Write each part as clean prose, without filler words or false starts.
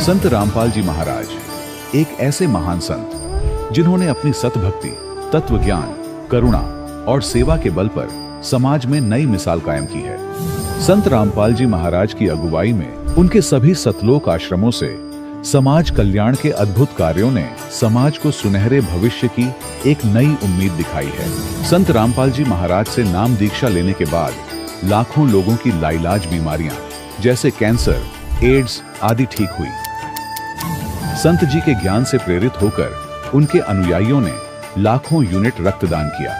संत रामपाल जी महाराज एक ऐसे महान संत जिन्होंने अपनी सतभक्ति, तत्व ज्ञान, करुणा और सेवा के बल पर समाज में नई मिसाल कायम की है। संत रामपाल जी महाराज की अगुवाई में उनके सभी सतलोक आश्रमों से समाज कल्याण के अद्भुत कार्यों ने समाज को सुनहरे भविष्य की एक नई उम्मीद दिखाई है। संत रामपाल जी महाराज से नाम दीक्षा लेने के बाद लाखों लोगों की लाइलाज बीमारियां जैसे कैंसर, एड्स आदि ठीक हुई। संत जी के ज्ञान से प्रेरित होकर उनके अनुयायियों ने लाखों यूनिट रक्तदान किया।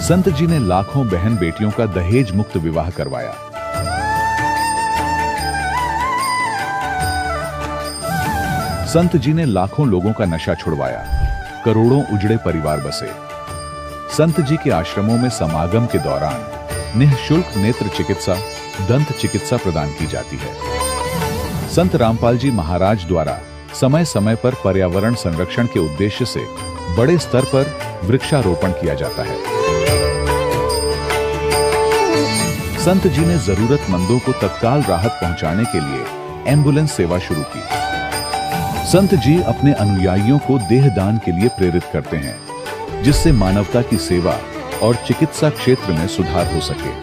संत जी ने लाखों बहन बेटियों का दहेज मुक्त विवाह करवाया। संत जी ने लाखों लोगों का नशा छुड़वाया, करोड़ों उजड़े परिवार बसे। संत जी के आश्रमों में समागम के दौरान निःशुल्क नेत्र चिकित्सा, दंत चिकित्सा प्रदान की जाती है। संत रामपाल जी महाराज द्वारा समय समय पर पर्यावरण संरक्षण के उद्देश्य से बड़े स्तर पर वृक्षारोपण किया जाता है। संत जी ने जरूरतमंदों को तत्काल राहत पहुंचाने के लिए एम्बुलेंस सेवा शुरू की। संत जी अपने अनुयायियों को देहदान के लिए प्रेरित करते हैं, जिससे मानवता की सेवा और चिकित्सा क्षेत्र में सुधार हो सके।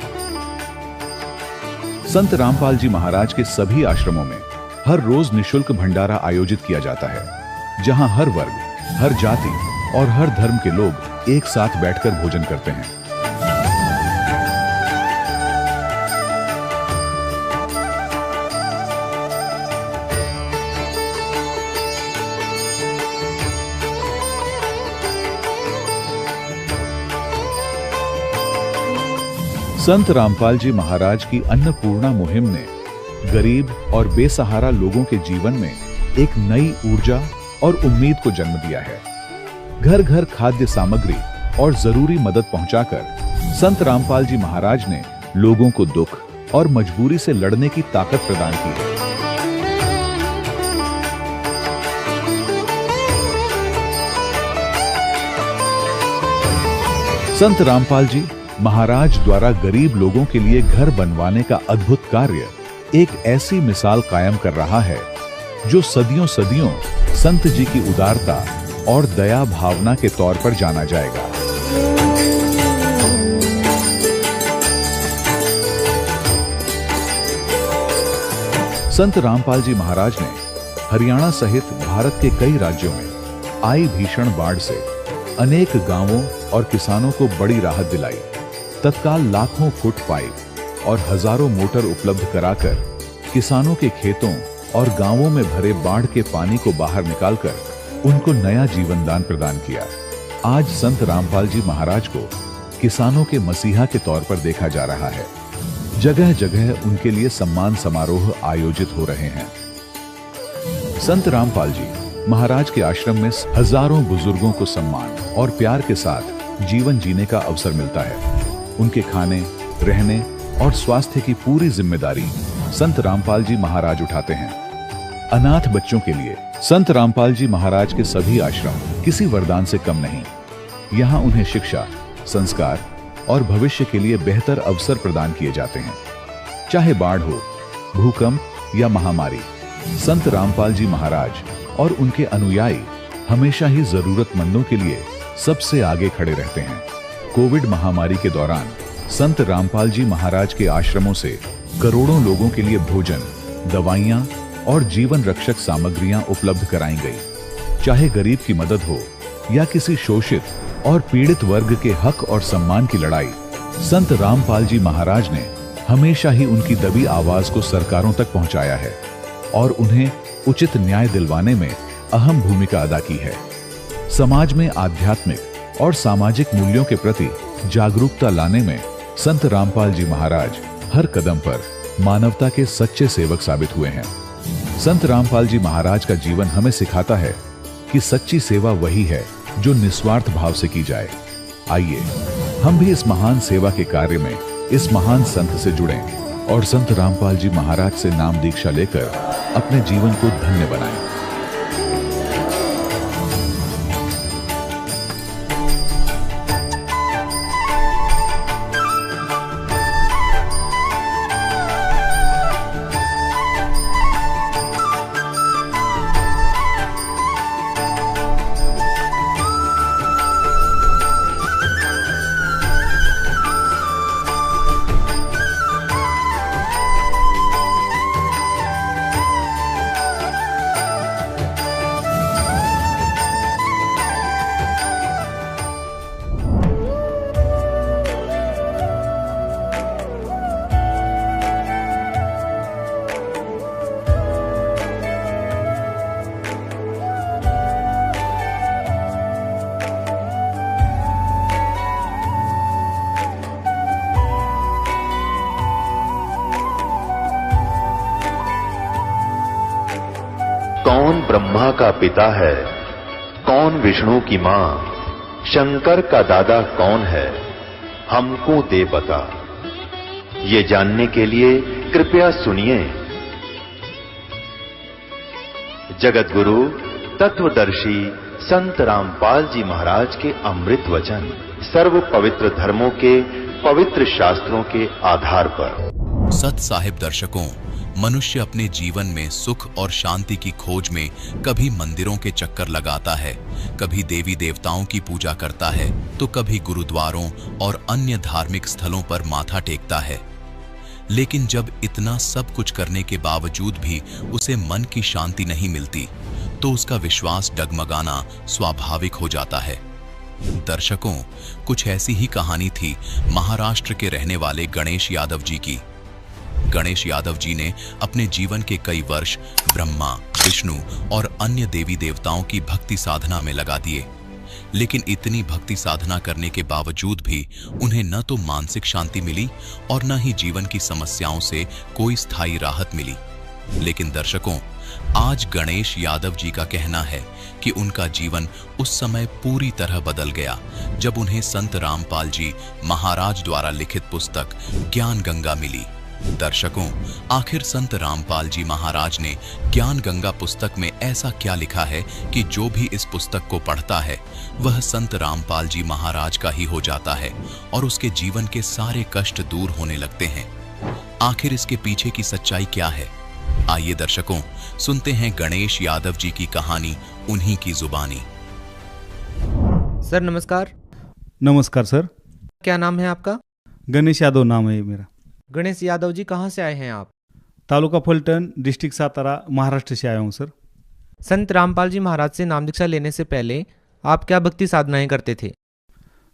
संत रामपाल जी महाराज के सभी आश्रमों में हर रोज निःशुल्क भंडारा आयोजित किया जाता है, जहां हर वर्ग, हर जाति और हर धर्म के लोग एक साथ बैठकर भोजन करते हैं। संत रामपाल जी महाराज की अन्नपूर्णा मुहिम ने गरीब और बेसहारा लोगों के जीवन में एक नई ऊर्जा और उम्मीद को जन्म दिया है। घर घर खाद्य सामग्री और जरूरी मदद पहुंचाकर संत रामपाल जी महाराज ने लोगों को दुख और मजबूरी से लड़ने की ताकत प्रदान की है। संत रामपाल जी महाराज द्वारा गरीब लोगों के लिए घर बनवाने का अद्भुत कार्य एक ऐसी मिसाल कायम कर रहा है जो सदियों सदियों संत जी की उदारता और दया भावना के तौर पर जाना जाएगा। संत रामपाल जी महाराज ने हरियाणा सहित भारत के कई राज्यों में आई भीषण बाढ़ से अनेक गांवों और किसानों को बड़ी राहत दिलाई। तत्काल लाखों फुट पाइप और हजारों मोटर उपलब्ध कराकर किसानों के खेतों और गांवों में भरे बाढ़ के पानी को बाहर निकालकर उनको नया जीवन दान प्रदान किया। आज संत रामपाल जी महाराज को किसानों के मसीहा के तौर पर देखा जा रहा है। जगह जगह उनके लिए सम्मान समारोह आयोजित हो रहे हैं। संत रामपाल जी महाराज के आश्रम में हजारों बुजुर्गों को सम्मान और प्यार के साथ जीवन जीने का अवसर मिलता है। उनके खाने, रहने और स्वास्थ्य की पूरी जिम्मेदारी संत रामपाल जी महाराज उठाते हैं। अनाथ बच्चों के लिए संत रामपाल जी महाराज के सभी आश्रम किसी वरदान से कम नहीं। यहाँ उन्हें शिक्षा, संस्कार और भविष्य के लिए बेहतर अवसर प्रदान किए जाते हैं। चाहे बाढ़ हो, भूकंप या महामारी, संत रामपाल जी महाराज और उनके अनुयायी हमेशा ही जरूरतमंदों के लिए सबसे आगे खड़े रहते हैं। कोविड महामारी के दौरान संत रामपाल जी महाराज के आश्रमों से करोड़ों लोगों के लिए भोजन, दवाइयां और जीवन रक्षक सामग्रियां उपलब्ध कराई गई। चाहे गरीब की मदद हो या किसी शोषित और पीड़ित वर्ग के हक और सम्मान की लड़ाई, संत रामपाल जी महाराज ने हमेशा ही उनकी दबी आवाज को सरकारों तक पहुंचाया है और उन्हें उचित न्याय दिलवाने में अहम भूमिका अदा की है। समाज में आध्यात्मिक और सामाजिक मूल्यों के प्रति जागरूकता लाने में संत रामपाल जी महाराज हर कदम पर मानवता के सच्चे सेवक साबित हुए हैं। संत रामपाल जी महाराज का जीवन हमें सिखाता है कि सच्ची सेवा वही है जो निस्वार्थ भाव से की जाए। आइए हम भी इस महान सेवा के कार्य में इस महान संत से जुड़ें और संत रामपाल जी महाराज से नाम दीक्षा लेकर अपने जीवन को धन्य बनाएं। कौन ब्रह्मा का पिता है, कौन विष्णु की मां, शंकर का दादा कौन है, हमको दे बता। ये जानने के लिए कृपया सुनिए। जगत गुरु तत्वदर्शी संत रामपाल जी महाराज के अमृत वचन सर्व पवित्र धर्मों के पवित्र शास्त्रों के आधार पर। सत साहिब दर्शकों, मनुष्य अपने जीवन में सुख और शांति की खोज में कभी मंदिरों के चक्कर लगाता है, कभी देवी देवताओं की पूजा करता है, तो कभी गुरुद्वारों और अन्य धार्मिक स्थलों पर माथा टेकता है। लेकिन जब इतना सब कुछ करने के बावजूद भी उसे मन की शांति नहीं मिलती, तो उसका विश्वास डगमगाना स्वाभाविक हो जाता है। दर्शकों, कुछ ऐसी ही कहानी थी महाराष्ट्र के रहने वाले गणेश यादव जी की। गणेश यादव जी ने अपने जीवन के कई वर्ष ब्रह्मा, विष्णु और अन्य देवी देवताओं की भक्ति साधना में लगा दिए। लेकिन इतनी भक्ति साधना करने के बावजूद भी उन्हें न तो मानसिक शांति मिली और न ही जीवन की समस्याओं से कोई स्थायी राहत मिली। लेकिन दर्शकों, आज गणेश यादव जी का कहना है कि उनका जीवन उस समय पूरी तरह बदल गया जब उन्हें संत रामपाल जी महाराज द्वारा लिखित पुस्तक ज्ञान गंगा मिली। दर्शकों, आखिर संत रामपाल जी महाराज ने ज्ञान गंगा पुस्तक में ऐसा क्या लिखा है कि जो भी इस पुस्तक को पढ़ता है वह संत रामपाल जी महाराज का ही हो जाता है और उसके जीवन के सारे कष्ट दूर होने लगते हैं। आखिर इसके पीछे की सच्चाई क्या है? आइए दर्शकों, सुनते हैं गणेश यादव जी की कहानी उन्हीं की जुबानी। सर नमस्कार। नमस्कार सर। क्या नाम है आपका? गणेश यादव नाम है मेरा। गणेश यादव जी, कहाँ से आए हैं आप? तालुका फलटन, डिस्ट्रिक्ट सातारा, महाराष्ट्र से आया हूँ सर। संत रामपाल जी महाराज से नाम दीक्षा लेने से पहले आप क्या भक्ति साधनाएं करते थे?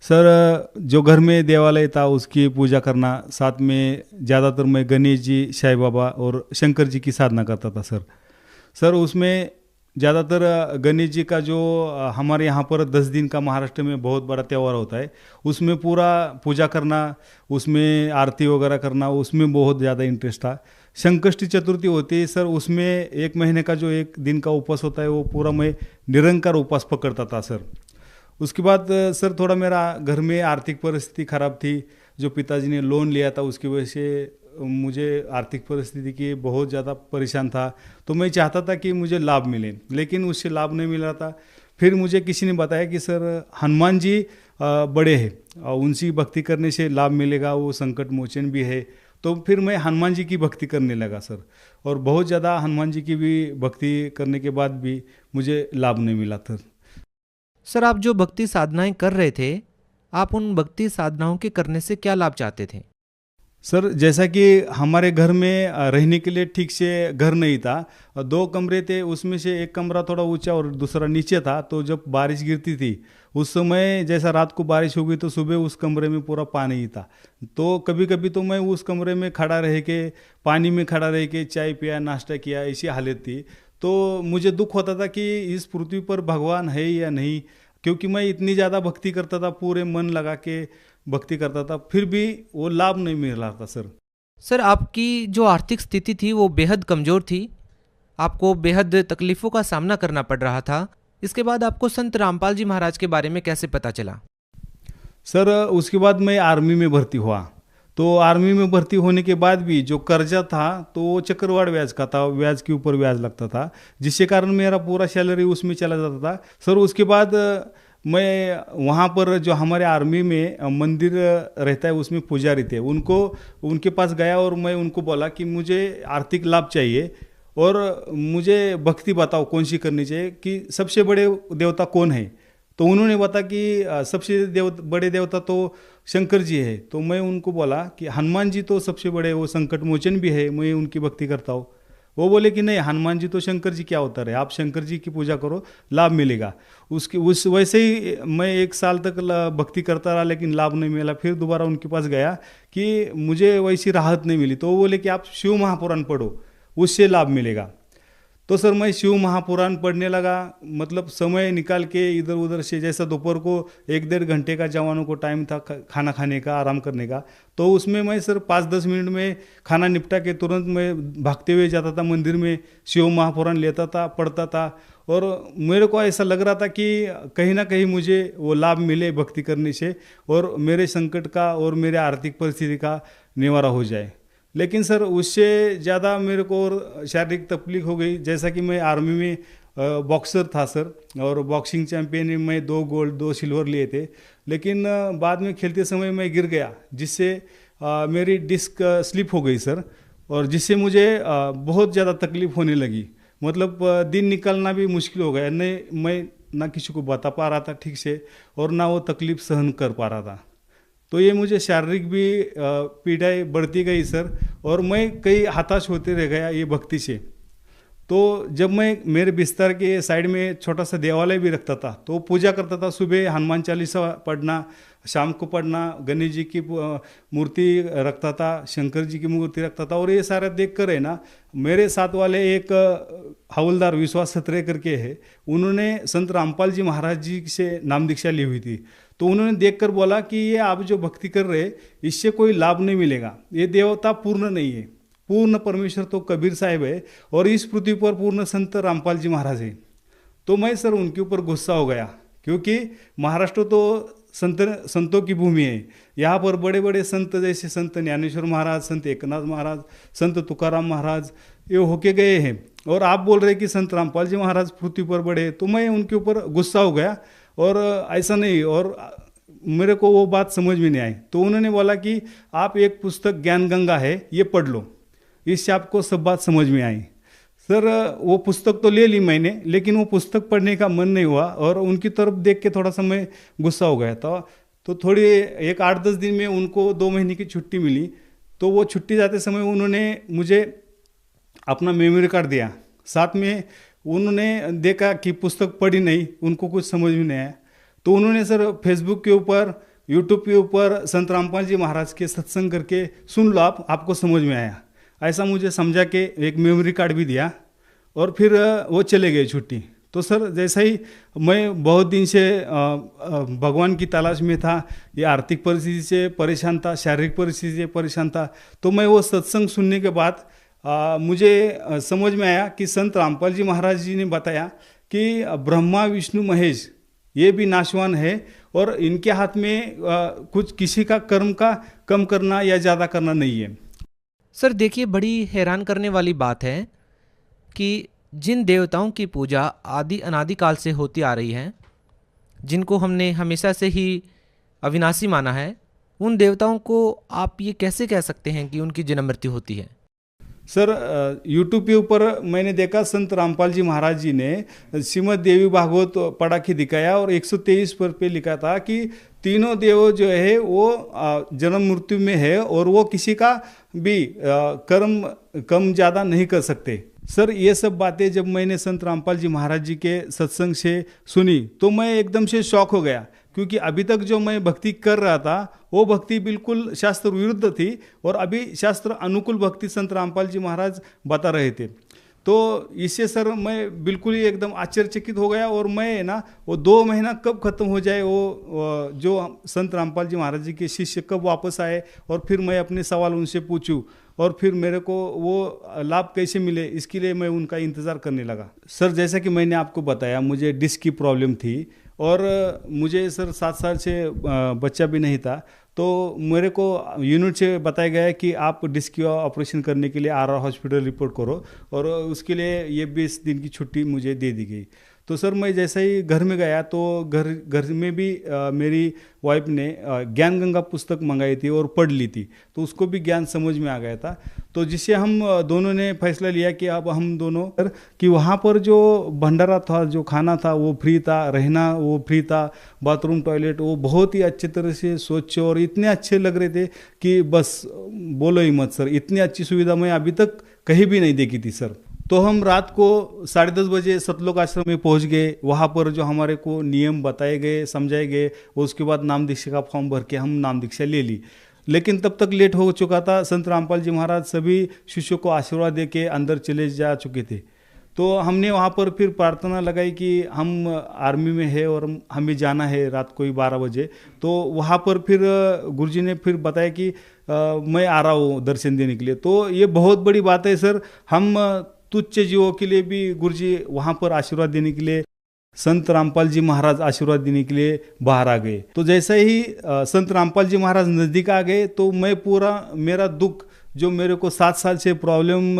सर, जो घर में देवालय था उसकी पूजा करना, साथ में ज़्यादातर मैं गणेश जी, साईं बाबा और शंकर जी की साधना करता था सर उसमें ज़्यादातर गणेश जी का जो हमारे यहाँ पर 10 दिन का महाराष्ट्र में बहुत बड़ा त्यौहार होता है, उसमें पूरा पूजा करना, उसमें आरती वगैरह करना, उसमें बहुत ज़्यादा इंटरेस्ट था। संकष्टी चतुर्थी होती है सर, उसमें 1 महीने का जो 1 दिन का उपवास होता है वो पूरा मैं निरंकार उपवास पकड़ता था सर। उसके बाद सर थोड़ा मेरा घर में आर्थिक परिस्थिति खराब थी। जो पिताजी ने लोन लिया था उसकी वजह से मुझे आर्थिक परिस्थिति की बहुत ज़्यादा परेशान था, तो मैं चाहता था कि मुझे लाभ मिले, लेकिन उससे लाभ नहीं मिल रहा था। फिर मुझे किसी ने बताया कि सर हनुमान जी बड़े हैं, उनसी भक्ति करने से लाभ मिलेगा, वो संकट मोचन भी है। तो फिर मैं हनुमान जी की भक्ति करने लगा सर, और बहुत ज़्यादा हनुमान जी की भी भक्ति करने के बाद भी मुझे लाभ नहीं मिला था। सर, आप जो भक्ति साधनाएं कर रहे थे, आप उन भक्ति साधनाओं के करने से क्या लाभ चाहते थे? सर, जैसा कि हमारे घर में रहने के लिए ठीक से घर नहीं था, 2 कमरे थे, उसमें से एक कमरा थोड़ा ऊंचा और दूसरा नीचे था। तो जब बारिश गिरती थी उस समय, जैसा रात को बारिश हो गई तो सुबह उस कमरे में पूरा पानी ही था। तो कभी कभी तो मैं उस कमरे में खड़ा रह के, पानी में खड़ा रह के चाय पिया, नाश्ता किया, ऐसी हालत थी। तो मुझे दुख होता था कि इस पृथ्वी पर भगवान है या नहीं, क्योंकि मैं इतनी ज़्यादा भक्ति करता था, पूरे मन लगा के भक्ति करता था, फिर भी वो लाभ नहीं मिल रहा था सर। आपकी जो आर्थिक स्थिति थी वो बेहद कमज़ोर थी, आपको बेहद तकलीफ़ों का सामना करना पड़ रहा था। इसके बाद आपको संत रामपाल जी महाराज के बारे में कैसे पता चला? सर, उसके बाद मैं आर्मी में भर्ती हुआ। तो आर्मी में भर्ती होने के बाद भी जो कर्जा था तो वो चक्रवाढ़ ब्याज का था, ब्याज के ऊपर ब्याज लगता था, जिसके कारण मेरा पूरा सैलरी उसमें चला जाता था सर। उसके बाद मैं वहाँ पर जो हमारे आर्मी में मंदिर रहता है उसमें पुजारी थे, उनके पास गया और मैं उनको बोला कि मुझे आर्थिक लाभ चाहिए और मुझे भक्ति बताओ कौन सी करनी चाहिए, कि सबसे बड़े देवता कौन है। तो उन्होंने बताया कि सबसे बड़े देवता तो शंकर जी है। तो मैं उनको बोला कि हनुमान जी तो सबसे बड़े, वो संकट मोचन भी है, मैं उनकी भक्ति करता हूँ। वो बोले कि नहीं, हनुमान जी तो शंकर जी क्या होता है, आप शंकर जी की पूजा करो, लाभ मिलेगा। वैसे ही मैं 1 साल तक भक्ति करता रहा, लेकिन लाभ नहीं मिला। फिर दोबारा उनके पास गया कि मुझे वैसी राहत नहीं मिली। तो वो बोले कि आप शिव महापुराण पढ़ो, उससे लाभ मिलेगा। तो सर मैं शिव महापुराण पढ़ने लगा, मतलब समय निकाल के इधर उधर से, जैसा दोपहर को 1-1.5 घंटे का जवानों को टाइम था खाना खाने का, आराम करने का, तो उसमें मैं सर 5-10 मिनट में खाना निपटा के तुरंत मैं भागते हुए जाता था मंदिर में, शिव महापुराण लेता था, पढ़ता था। और मेरे को ऐसा लग रहा था कि कहीं ना कहीं मुझे वो लाभ मिले भक्ति करने से, और मेरे संकट का और मेरे आर्थिक परिस्थिति का निवारा हो जाए। लेकिन सर उससे ज़्यादा मेरे को और शारीरिक तकलीफ हो गई। जैसा कि मैं आर्मी में बॉक्सर था सर, और बॉक्सिंग चैंपियन में 2 गोल्ड 2 सिल्वर लिए थे। लेकिन बाद में खेलते समय मैं गिर गया, जिससे मेरी डिस्क स्लिप हो गई सर, और जिससे मुझे बहुत ज़्यादा तकलीफ होने लगी। मतलब दिन निकालना भी मुश्किल हो गया। नहीं, मैं ना किसी को बता पा रहा था ठीक से, और ना वो तकलीफ सहन कर पा रहा था। तो ये मुझे शारीरिक भी पीड़ाएं बढ़ती गई सर, और मैं कई हताश होते रह गया ये भक्ति से। तो जब मैं मेरे बिस्तर के साइड में छोटा सा देवालय भी रखता था, तो पूजा करता था। सुबह हनुमान चालीसा पढ़ना, शाम को पढ़ना, गणेश जी की मूर्ति रखता था, शंकर जी की मूर्ति रखता था। और ये सारा देख कर है ना, मेरे साथ वाले एक हवलदार विश्वास सत्रे करके है, उन्होंने संत रामपाल जी महाराज जी से नाम दीक्षा ली हुई थी। तो उन्होंने देखकर बोला कि ये आप जो भक्ति कर रहे, इससे कोई लाभ नहीं मिलेगा, ये देवता पूर्ण नहीं है। पूर्ण परमेश्वर तो कबीर साहिब है, और इस पृथ्वी पर पूर्ण संत रामपाल जी महाराज है। तो मैं सर उनके ऊपर गुस्सा हो गया, क्योंकि महाराष्ट्र तो संतों की भूमि है। यहाँ पर बड़े बड़े संत जैसे संत ज्ञानेश्वर महाराज, संत एकनाथ महाराज, संत तुकाराम महाराज ये होके गए हैं, और आप बोल रहे कि संत रामपाल जी महाराज पृथ्वी पर बड़े हैं। तो मैं उनके ऊपर गुस्सा हो गया, और ऐसा नहीं, और मेरे को वो बात समझ में नहीं आई। तो उन्होंने बोला कि आप एक पुस्तक ज्ञान गंगा है, ये पढ़ लो, इससे आपको सब बात समझ में आई। सर वो पुस्तक तो ले ली मैंने, लेकिन वो पुस्तक पढ़ने का मन नहीं हुआ, और उनकी तरफ देख के थोड़ा सा मैं गुस्सा हो गया था। तो थोड़ी एक 8-10 दिन में उनको 2 महीने की छुट्टी मिली। तो वो छुट्टी जाते समय उन्होंने मुझे अपना मेमोरी कार्ड दिया। साथ में उन्होंने देखा कि पुस्तक पढ़ी नहीं, उनको कुछ समझ में नहीं आया। तो उन्होंने सर फेसबुक के ऊपर, यूट्यूब के ऊपर संत रामपाल जी महाराज के सत्संग करके सुन लो, आपको समझ में आया, ऐसा मुझे समझा के एक मेमोरी कार्ड भी दिया। और फिर वो चले गए छुट्टी। तो सर जैसा ही मैं बहुत दिन से भगवान की तलाश में था, ये आर्थिक परिस्थिति से परेशान था, शारीरिक परिस्थिति से परेशान था। तो मैं वो सत्संग सुनने के बाद मुझे समझ में आया कि संत रामपाल जी महाराज जी ने बताया कि ब्रह्मा विष्णु महेश ये भी नाशवान है, और इनके हाथ में कुछ किसी का कर्म का कम करना या ज़्यादा करना नहीं है। सर देखिए, बड़ी हैरान करने वाली बात है कि जिन देवताओं की पूजा आदि अनादिकाल से होती आ रही है, जिनको हमने हमेशा से ही अविनाशी माना है, उन देवताओं को आप ये कैसे कह सकते हैं कि उनकी जन्म मृत्यु होती है? सर यूट्यूब के ऊपर मैंने देखा संत रामपाल जी महाराज जी ने श्रीमद् देवी भागवत पढ़ा के दिखाया, और 123 पे लिखा था कि तीनों देव जो है वो जन्म मृत्यु में है, और वो किसी का भी कर्म कम ज़्यादा नहीं कर सकते। सर ये सब बातें जब मैंने संत रामपाल जी महाराज जी के सत्संग से सुनी, तो मैं एकदम से शॉक हो गया, क्योंकि अभी तक जो मैं भक्ति कर रहा था वो भक्ति बिल्कुल शास्त्र विरुद्ध थी, और अभी शास्त्र अनुकूल भक्ति संत रामपाल जी महाराज बता रहे थे। तो इससे सर मैं बिल्कुल ही एकदम आश्चर्यचकित हो गया, और मैं ना वो 2 महीना कब खत्म हो जाए, वो जो संत रामपाल जी महाराज जी के शिष्य कब वापस आए, और फिर मैं अपने सवाल उनसे पूछूं, और फिर मेरे को वो लाभ कैसे मिले, इसके लिए मैं उनका इंतज़ार करने लगा। सर जैसा कि मैंने आपको बताया, मुझे डिस्क की प्रॉब्लम थी, और मुझे सर 7 साल से बच्चा भी नहीं था। तो मेरे को यूनिट से बताया गया कि आप डिस्क का ऑपरेशन करने के लिए RR हॉस्पिटल रिपोर्ट करो, और उसके लिए 20 दिन की छुट्टी मुझे दे दी गई। तो सर मैं जैसे ही घर में गया, तो घर में भी मेरी वाइफ ने ज्ञान गंगा पुस्तक मंगाई थी और पढ़ ली थी, तो उसको भी ज्ञान समझ में आ गया था। तो जिससे हम दोनों ने फैसला लिया कि अब हम दोनों कि वहाँ पर जो भंडारा था, जो खाना था वो फ्री था, रहना वो फ्री था, बाथरूम टॉयलेट वो बहुत ही अच्छे तरह से स्वच्छ और इतने अच्छे लग रहे थे कि बस बोलो ही मत सर। इतनी अच्छी सुविधा मैं अभी तक कहीं भी नहीं देखी थी सर। तो हम रात को 10:30 बजे सतलोक आश्रम में पहुंच गए। वहाँ पर जो हमारे को नियम बताए गए, समझाए गए, उसके बाद नाम दीक्षा का फॉर्म भर के हम नाम दीक्षा ले ली। लेकिन तब तक लेट हो चुका था। संत रामपाल जी महाराज सभी शिष्यों को आशीर्वाद दे के अंदर चले जा चुके थे। तो हमने वहाँ पर फिर प्रार्थना लगाई कि हम आर्मी में है और हमें जाना है रात को ही 12 बजे। तो वहाँ पर फिर गुरुजी ने फिर बताया कि मैं आ रहा हूँ दर्शन देने के लिए। तो ये बहुत बड़ी बात है सर, हम तुच्छ जीवों के लिए भी गुरुजी वहाँ पर आशीर्वाद देने के लिए, संत रामपाल जी महाराज आशीर्वाद देने के लिए बाहर आ गए। तो जैसे ही संत रामपाल जी महाराज नज़दीक आ गए तो मैं पूरा, मेरा दुख जो मेरे को 7 साल से प्रॉब्लम,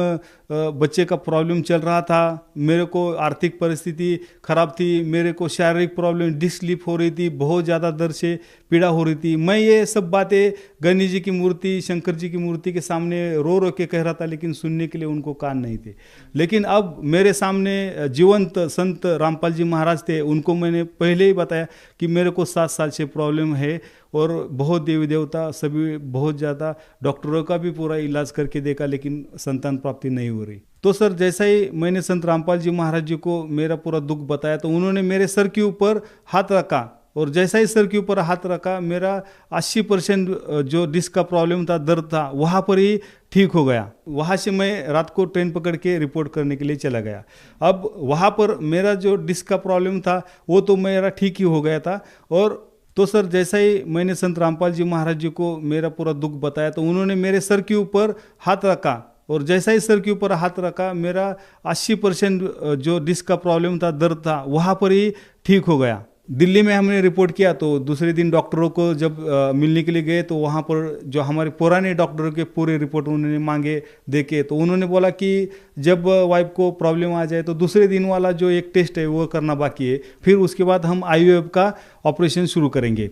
बच्चे का प्रॉब्लम चल रहा था, मेरे को आर्थिक परिस्थिति खराब थी, मेरे को शारीरिक प्रॉब्लम, डिस्क स्लिप हो रही थी, बहुत ज़्यादा दर्द से पीड़ा हो रही थी। मैं ये सब बातें गणेश जी की मूर्ति, शंकर जी की मूर्ति के सामने रो रो के कह रहा था, लेकिन सुनने के लिए उनको कान नहीं थे। लेकिन अब मेरे सामने जीवंत संत रामपाल जी महाराज थे, उनको मैंने पहले ही बताया कि मेरे को 7 साल से प्रॉब्लम है और बहुत देवी देवता सभी, बहुत ज़्यादा डॉक्टरों का भी पूरा इलाज करके देखा, लेकिन संतान प्राप्ति नहीं हो रही। तो सर जैसा ही मैंने संत रामपाल जी महाराज जी को मेरा पूरा दुख बताया तो उन्होंने मेरे सर के ऊपर हाथ रखा, और जैसा ही सर के ऊपर हाथ रखा मेरा 80% जो डिस्क का प्रॉब्लम था, दर्द था, वहाँ पर ही ठीक हो गया। वहाँ से मैं रात को ट्रेन पकड़ के रिपोर्ट करने के लिए चला गया। अब वहाँ पर मेरा जो डिस्क का प्रॉब्लम था वो तो मेरा ठीक ही हो गया था। और तो सर जैसा ही मैंने संत रामपाल जी महाराज जी को मेरा पूरा दुख बताया तो उन्होंने मेरे सर के ऊपर हाथ रखा, और जैसा ही सर के ऊपर हाथ रखा मेरा 80% जो डिस्क का प्रॉब्लम था, दर्द था, वहाँ पर ही ठीक हो गया। दिल्ली में हमने रिपोर्ट किया तो दूसरे दिन डॉक्टरों को जब मिलने के लिए गए तो वहाँ पर जो हमारे पुराने डॉक्टरों के पूरे रिपोर्ट उन्होंने मांगे देखे, तो उन्होंने बोला कि जब वाइफ को प्रॉब्लम आ जाए तो दूसरे दिन वाला जो एक टेस्ट है वो करना बाकी है, फिर उसके बाद हम IVF का ऑपरेशन शुरू करेंगे।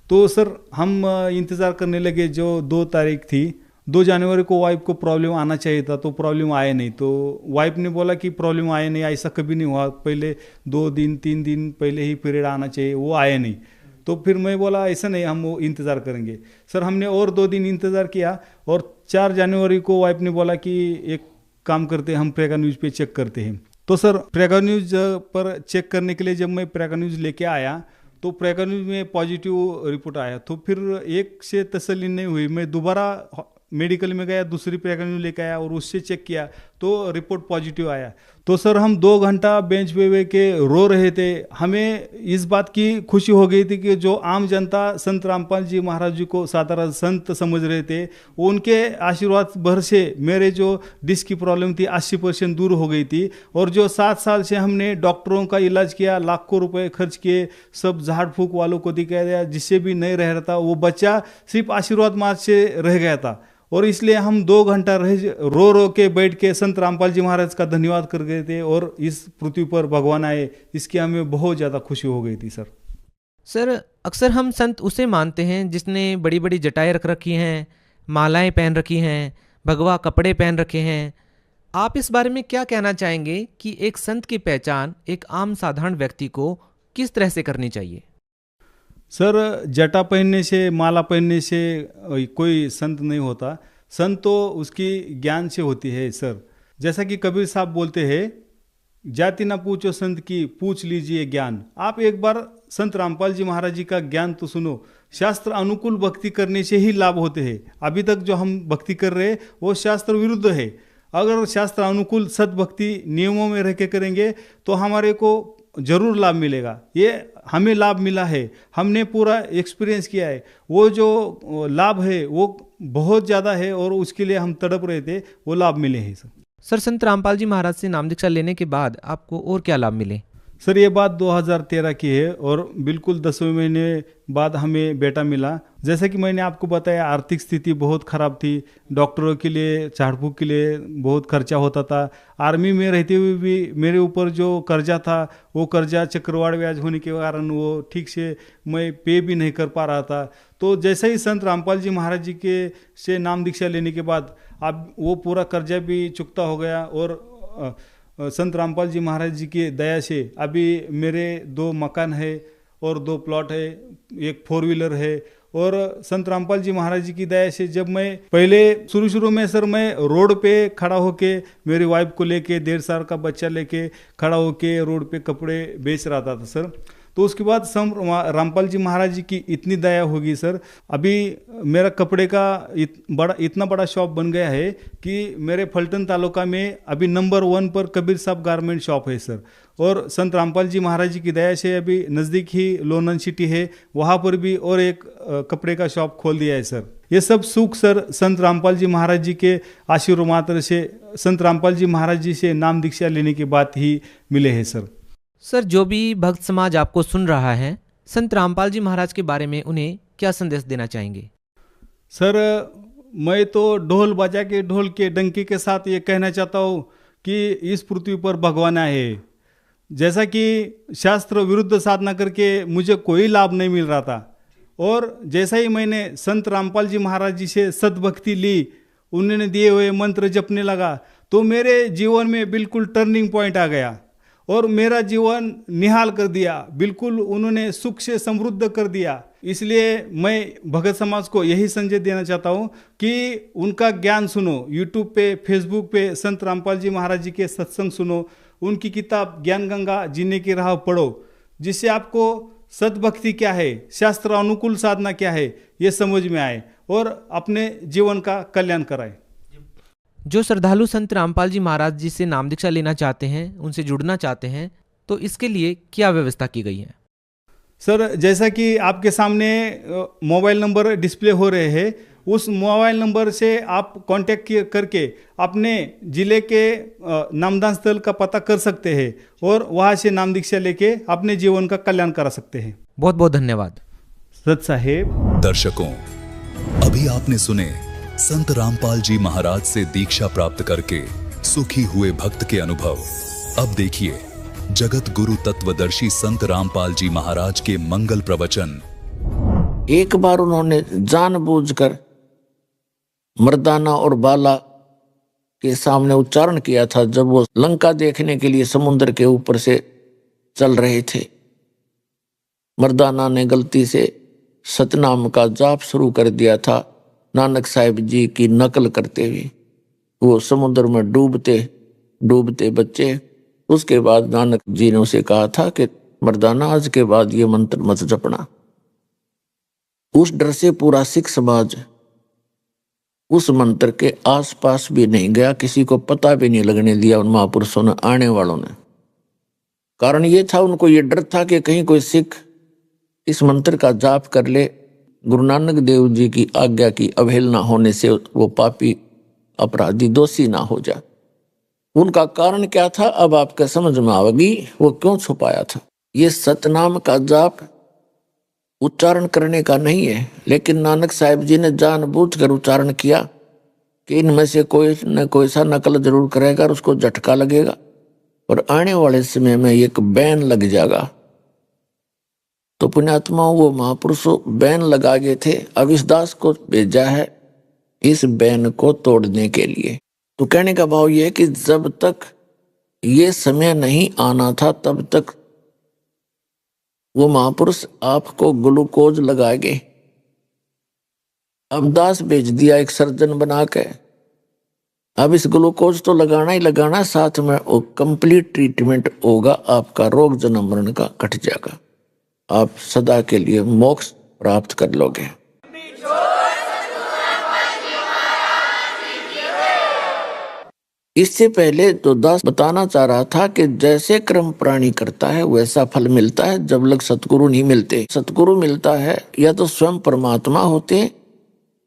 तो सर हम इंतज़ार करने लगे। जो 2 तारीख थी, 2 जनवरी को वाइफ को प्रॉब्लम आना चाहिए था, तो प्रॉब्लम आया नहीं। तो वाइफ ने बोला कि प्रॉब्लम आया नहीं, ऐसा कभी नहीं हुआ, पहले 2 दिन 3 दिन पहले ही पीरियड आना चाहिए, वो आया नहीं। तो फिर मैं बोला ऐसा नहीं, हम वो इंतज़ार करेंगे। सर हमने और 2 दिन इंतज़ार किया, और 4 जनवरी को वाइफ ने बोला कि एक काम करते हैं, हम प्रेगा न्यूज़ पे चेक करते हैं। तो सर प्रेगा न्यूज़ पर चेक करने के लिए जब मैं प्रेगा न्यूज़ लेके आया तो प्रेगा न्यूज़ में पॉजिटिव रिपोर्ट आया। तो फिर एक से तसल्ली नहीं हुई, मैं दोबारा मेडिकल में गया, दूसरी प्रेगा न्यूज़ लेके आया और उससे चेक किया तो रिपोर्ट पॉजिटिव आया। तो सर हम 2 घंटा बेंच पे के रो रहे थे। हमें इस बात की खुशी हो गई थी कि जो आम जनता संत रामपाल जी महाराज जी को साधारण संत समझ रहे थे, उनके आशीर्वाद भर से मेरे जो डिस्क की प्रॉब्लम थी 80% दूर हो गई थी। और जो 7 साल से हमने डॉक्टरों का इलाज किया, लाखों रुपए खर्च किए, सब झाड़ फूक वालों को दिखाया गया, जिससे भी नहीं रह रहा था, वो बच्चा सिर्फ आशीर्वाद मात्र से रह गया था। और इसलिए हम 2 घंटा रो रो के बैठ के संत रामपाल जी महाराज का धन्यवाद कर गए थे, और इस पृथ्वी पर भगवान आए, इसकी हमें बहुत ज़्यादा खुशी हो गई थी सर। सर अक्सर हम संत उसे मानते हैं जिसने बड़ी बड़ी जटाएं रख रखी हैं, मालाएं पहन रखी हैं, भगवा कपड़े पहन रखे हैं। आप इस बारे में क्या कहना चाहेंगे कि एक संत की पहचान एक आम साधारण व्यक्ति को किस तरह से करनी चाहिए? सर जटा पहनने से, माला पहनने से कोई संत नहीं होता। संत तो उसकी ज्ञान से होती है सर। जैसा कि कबीर साहब बोलते हैं, जाति ना पूछो संत की, पूछ लीजिए ज्ञान। आप एक बार संत रामपाल जी महाराज जी का ज्ञान तो सुनो। शास्त्र अनुकूल भक्ति करने से ही लाभ होते हैं। अभी तक जो हम भक्ति कर रहे हैं वो शास्त्र विरुद्ध है। अगर शास्त्र अनुकूल सद्भक्ति नियमों में रह के करेंगे तो हमारे को जरूर लाभ मिलेगा। ये हमें लाभ मिला है, हमने पूरा एक्सपीरियंस किया है। वो जो लाभ है वो बहुत ज़्यादा है, और उसके लिए हम तड़प रहे थे, वो लाभ मिले हैं सर। संत रामपाल जी महाराज से नाम दीक्षा लेने के बाद आपको और क्या लाभ मिले? सर ये बात 2013 की है, और बिल्कुल 10वें महीने बाद हमें बेटा मिला। जैसे कि मैंने आपको बताया, आर्थिक स्थिति बहुत ख़राब थी, डॉक्टरों के लिए, झाड़ फूक के लिए बहुत खर्चा होता था। आर्मी में रहते हुए भी मेरे ऊपर जो कर्जा था, वो कर्जा चक्रवाढ़ ब्याज होने के कारण वो ठीक से मैं पे भी नहीं कर पा रहा था। तो जैसे ही संत रामपाल जी महाराज जी के से नाम दीक्षा लेने के बाद अब वो पूरा कर्जा भी चुकता हो गया, और संत रामपाल जी महाराज जी की दया से अभी मेरे 2 मकान है और 2 प्लॉट है, एक 4 व्हीलर है। और संत रामपाल जी महाराज जी की दया से जब मैं पहले शुरू में सर मैं रोड पे खड़ा होके मेरी वाइफ को लेके 1.5 साल का बच्चा लेके खड़ा होके रोड पे कपड़े बेच रहा था सर। तो उसके बाद संत रामपाल जी महाराज जी की इतनी दया होगी सर, अभी मेरा कपड़े का इतना बड़ा शॉप बन गया है कि मेरे फलटन तालुका में अभी नंबर 1 पर कबीर साहब गारमेंट शॉप है सर। और संत रामपाल जी महाराज जी की दया से अभी नज़दीक ही लोनन सिटी है, वहाँ पर भी और एक कपड़े का शॉप खोल दिया है सर। ये सब सुख सर संत रामपाल जी महाराज जी के आशीर्वाद से, संत रामपाल जी महाराज जी से नाम दीक्षा लेने के बाद ही मिले हैं सर। सर, जो भी भक्त समाज आपको सुन रहा है, संत रामपाल जी महाराज के बारे में उन्हें क्या संदेश देना चाहेंगे? सर, मैं तो ढोल बजा के, ढोल के डंकी के साथ ये कहना चाहता हूँ कि इस पृथ्वी पर भगवान है। जैसा कि शास्त्र विरुद्ध साधना करके मुझे कोई लाभ नहीं मिल रहा था, और जैसा ही मैंने संत रामपाल जी महाराज जी से सद्भक्ति ली, उन्होंने दिए हुए मंत्र जपने लगा, तो मेरे जीवन में बिल्कुल टर्निंग पॉइंट आ गया और मेरा जीवन निहाल कर दिया, बिल्कुल उन्होंने सुख से समृद्ध कर दिया। इसलिए मैं भगत समाज को यही संदेश देना चाहता हूँ कि उनका ज्ञान सुनो, यूट्यूब पे, फेसबुक पे संत रामपाल जी महाराज जी के सत्संग सुनो, उनकी किताब ज्ञान गंगा जीने की राह पढ़ो, जिससे आपको सद्भक्ति क्या है, शास्त्र अनुकूल साधना क्या है, ये समझ में आए और अपने जीवन का कल्याण कराए। जो श्रद्धालु संत रामपाल जी महाराज जी से नाम दीक्षा लेना चाहते हैं, उनसे जुड़ना चाहते हैं, तो इसके लिए क्या व्यवस्था की गई है? सर, जैसा कि आपके सामने मोबाइल नंबर डिस्प्ले हो रहे हैं, उस मोबाइल नंबर से आप कांटेक्ट करके अपने जिले के नामदान स्थल का पता कर सकते हैं और वहाँ से नाम दीक्षा लेके अपने जीवन का कल्याण करा सकते हैं। बहुत बहुत धन्यवाद सत साहेब। दर्शकों, अभी आपने सुने संत रामपाल जी महाराज से दीक्षा प्राप्त करके सुखी हुए भक्त के अनुभव। अब देखिए जगत गुरु तत्वदर्शी संत रामपाल जी महाराज के मंगल प्रवचन। एक बार उन्होंने जानबूझकर मर्दाना और बाला के सामने उच्चारण किया था, जब वो लंका देखने के लिए समुद्र के ऊपर से चल रहे थे। मर्दाना ने गलती से सतनाम का जाप शुरू कर दिया था, नानक साहिब जी की नकल करते हुए। वो समुद्र में डूबते डूबते बच्चे। उसके बाद नानक जी ने उसे कहा था कि मर्दाना, आज के बाद ये मंत्र मत जपना। उस डर से पूरा सिख समाज उस मंत्र के आसपास भी नहीं गया, किसी को पता भी नहीं लगने दिया उन महापुरुषों ने, आने वालों ने। कारण ये था, उनको ये डर था कि कहीं कोई सिख इस मंत्र का जाप कर ले, गुरु नानक देव जी की आज्ञा की अवहेलना होने से वो पापी अपराधी दोषी ना हो जाए। उनका कारण क्या था, अब आपके समझ में आवेगी वो क्यों छुपाया था। ये सतनाम का जाप उच्चारण करने का नहीं है, लेकिन नानक साहिब जी ने जानबूझकर उच्चारण किया कि इनमें से कोई न कोई सा नकल जरूर करेगा और उसको झटका लगेगा और आने वाले समय में एक बैन लग जाएगा। तो पुण्यात्माओं, वो महापुरुषों बैन लगा गए थे। अब इस दास को भेजा है इस बैन को तोड़ने के लिए। तो कहने का भाव यह है कि जब तक ये समय नहीं आना था, तब तक वो महापुरुष आपको ग्लूकोज लगाएंगे। अब दास भेज दिया एक सर्जन बना के। अब इस ग्लूकोज तो लगाना ही लगाना, साथ में वो कंप्लीट ट्रीटमेंट होगा, आपका रोग जन्म मरण का कट जाएगा, आप सदा के लिए मोक्ष प्राप्त कर लोगे। इससे पहले तो दास बताना चाह रहा था कि जैसे कर्म प्राणी करता है वैसा फल मिलता है जब लग सतगुरु नहीं मिलते। सतगुरु मिलता है या तो स्वयं परमात्मा होते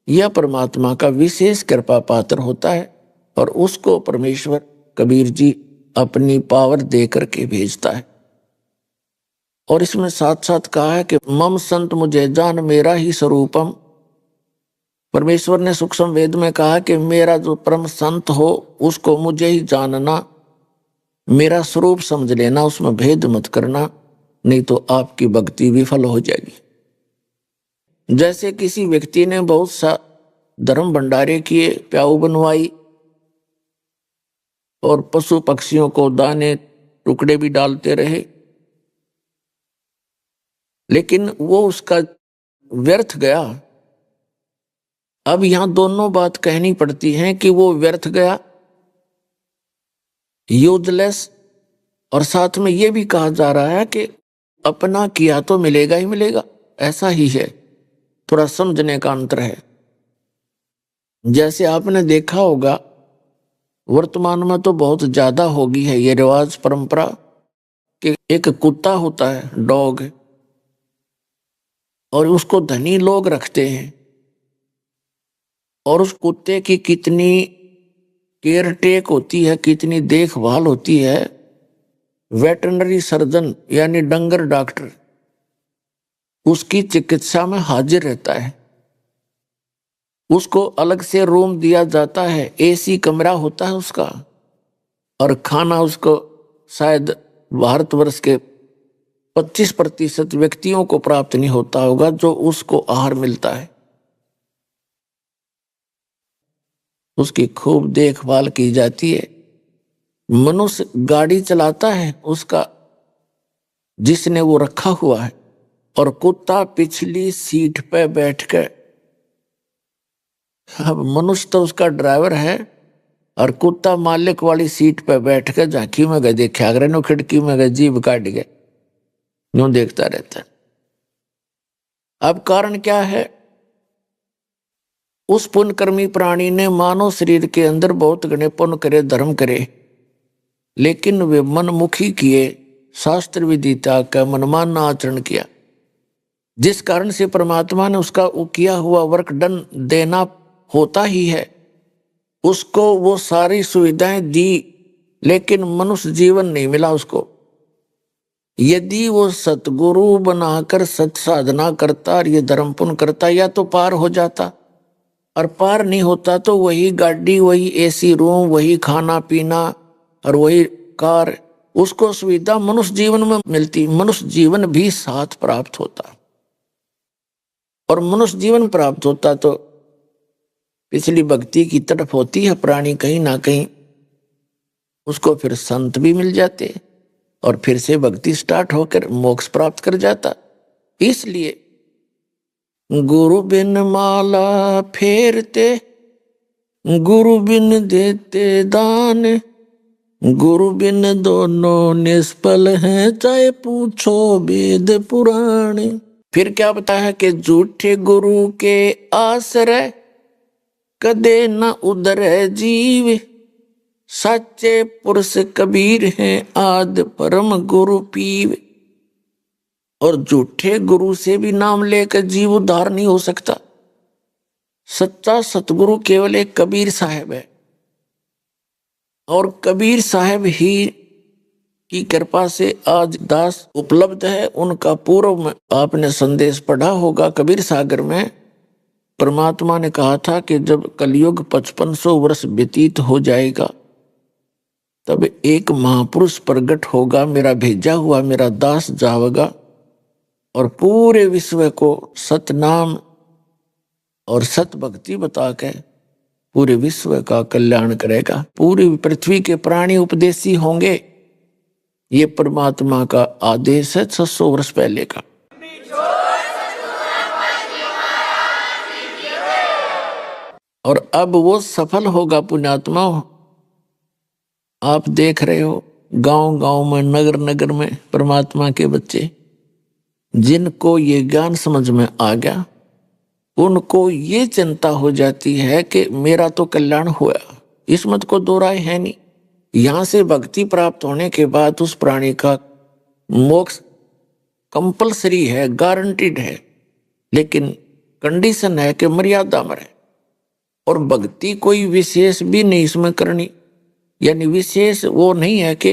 या परमात्मा का विशेष कृपा पात्र होता है, और उसको परमेश्वर कबीर जी अपनी पावर दे करके भेजता है। और इसमें साथ साथ कहा है कि मम संत मुझे जान मेरा ही स्वरूपम। परमेश्वर ने सूक्ष्म वेद में कहा कि मेरा जो परम संत हो उसको मुझे ही जानना, मेरा स्वरूप समझ लेना, उसमें भेद मत करना, नहीं तो आपकी भक्ति विफल हो जाएगी। जैसे किसी व्यक्ति ने बहुत सा धर्म भंडारे किए, प्याऊ बनवाई और पशु पक्षियों को दाने टुकड़े भी डालते रहे, लेकिन वो उसका व्यर्थ गया। अब यहां दोनों बात कहनी पड़ती है कि वो व्यर्थ गया, यूजलेस, और साथ में ये भी कहा जा रहा है कि अपना किया तो मिलेगा ही मिलेगा, ऐसा ही है। थोड़ा समझने का अंतर है। जैसे आपने देखा होगा वर्तमान में तो बहुत ज्यादा हो गई है ये रिवाज परंपरा कि एक कुत्ता होता है, डॉग, और उसको धनी लोग रखते हैं और उस कुत्ते की कितनी केयर टेक होती है, कितनी देखभाल होती है। वेटरनरी सर्जन यानी डंगर डॉक्टर उसकी चिकित्सा में हाजिर रहता है। उसको अलग से रूम दिया जाता है, एसी कमरा होता है उसका, और खाना उसको शायद भारतवर्ष के 25% व्यक्तियों को प्राप्त नहीं होता होगा जो उसको आहार मिलता है। उसकी खूब देखभाल की जाती है। मनुष्य गाड़ी चलाता है उसका जिसने वो रखा हुआ है, और कुत्ता पिछली सीट पे बैठकर, अब मनुष्य तो उसका ड्राइवर है और कुत्ता मालिक वाली सीट पे बैठकर झांकी में गए देखा अगर नो खिड़की में गए जीभ काट गए यूं देखता रहता है। अब कारण क्या है? उस पुण्यकर्मी प्राणी ने मानव शरीर के अंदर बहुत घने पुण्य करे, धर्म करे, लेकिन वे मनमुखी किए, शास्त्र विधि त्याग कर मनमाना आचरण किया, जिस कारण से परमात्मा ने उसका किया हुआ वर्क डन देना होता ही है। उसको वो सारी सुविधाएं दी, लेकिन मनुष्य जीवन नहीं मिला उसको। यदि वो सतगुरु बनाकर सत साधना करता और ये धर्म पुण्य करता, या तो पार हो जाता, और पार नहीं होता तो वही गाड़ी, वही एसी रूम, वही खाना पीना और वही कार, उसको सुविधा मनुष्य जीवन में मिलती, मनुष्य जीवन भी साथ प्राप्त होता। और मनुष्य जीवन प्राप्त होता तो पिछली भक्ति की तरफ होती है प्राणी कहीं ना कहीं, उसको फिर संत भी मिल जाते और फिर से भक्ति स्टार्ट होकर मोक्ष प्राप्त कर जाता। इसलिए गुरु बिन माला फेरते, गुरु बिन देते दान, गुरु बिन दोनों निष्फल हैं, चाहे पूछो वेद पुराण। फिर क्या बताया है कि झूठे गुरु के आश्रय कदे न उदरे जीव, सच्चे पुरुष कबीर हैं आद परम गुरु पीव। और झूठे गुरु से भी नाम लेकर जीव उद्धार नहीं हो सकता। सच्चा सतगुरु केवल एक कबीर साहब है, और कबीर साहब ही की कृपा से आज दास उपलब्ध है। उनका पूर्व में आपने संदेश पढ़ा होगा, कबीर सागर में परमात्मा ने कहा था कि जब कलयुग 5500 वर्ष व्यतीत हो जाएगा तब एक महापुरुष प्रकट होगा, मेरा भेजा हुआ मेरा दास जाएगा और पूरे विश्व को सतनाम और सत भक्ति बता के पूरे विश्व का कल्याण करेगा। पूरी पृथ्वी के प्राणी उपदेशी होंगे। ये परमात्मा का आदेश है 600 वर्ष पहले का। और अब वो सफल होगा पुण्यात्मा। आप देख रहे हो गांव गांव में, नगर नगर में परमात्मा के बच्चे, जिनको ये ज्ञान समझ में आ गया, उनको ये चिंता हो जाती है कि मेरा तो कल्याण हुआ। इस मत को दो राय है नहीं। यहां से भक्ति प्राप्त होने के बाद उस प्राणी का मोक्ष कंपलसरी है, गारंटीड है, लेकिन कंडीशन है कि मर्यादा में रहे। और भक्ति कोई विशेष भी नहीं इसमें करनी, यानी विशेष वो नहीं है कि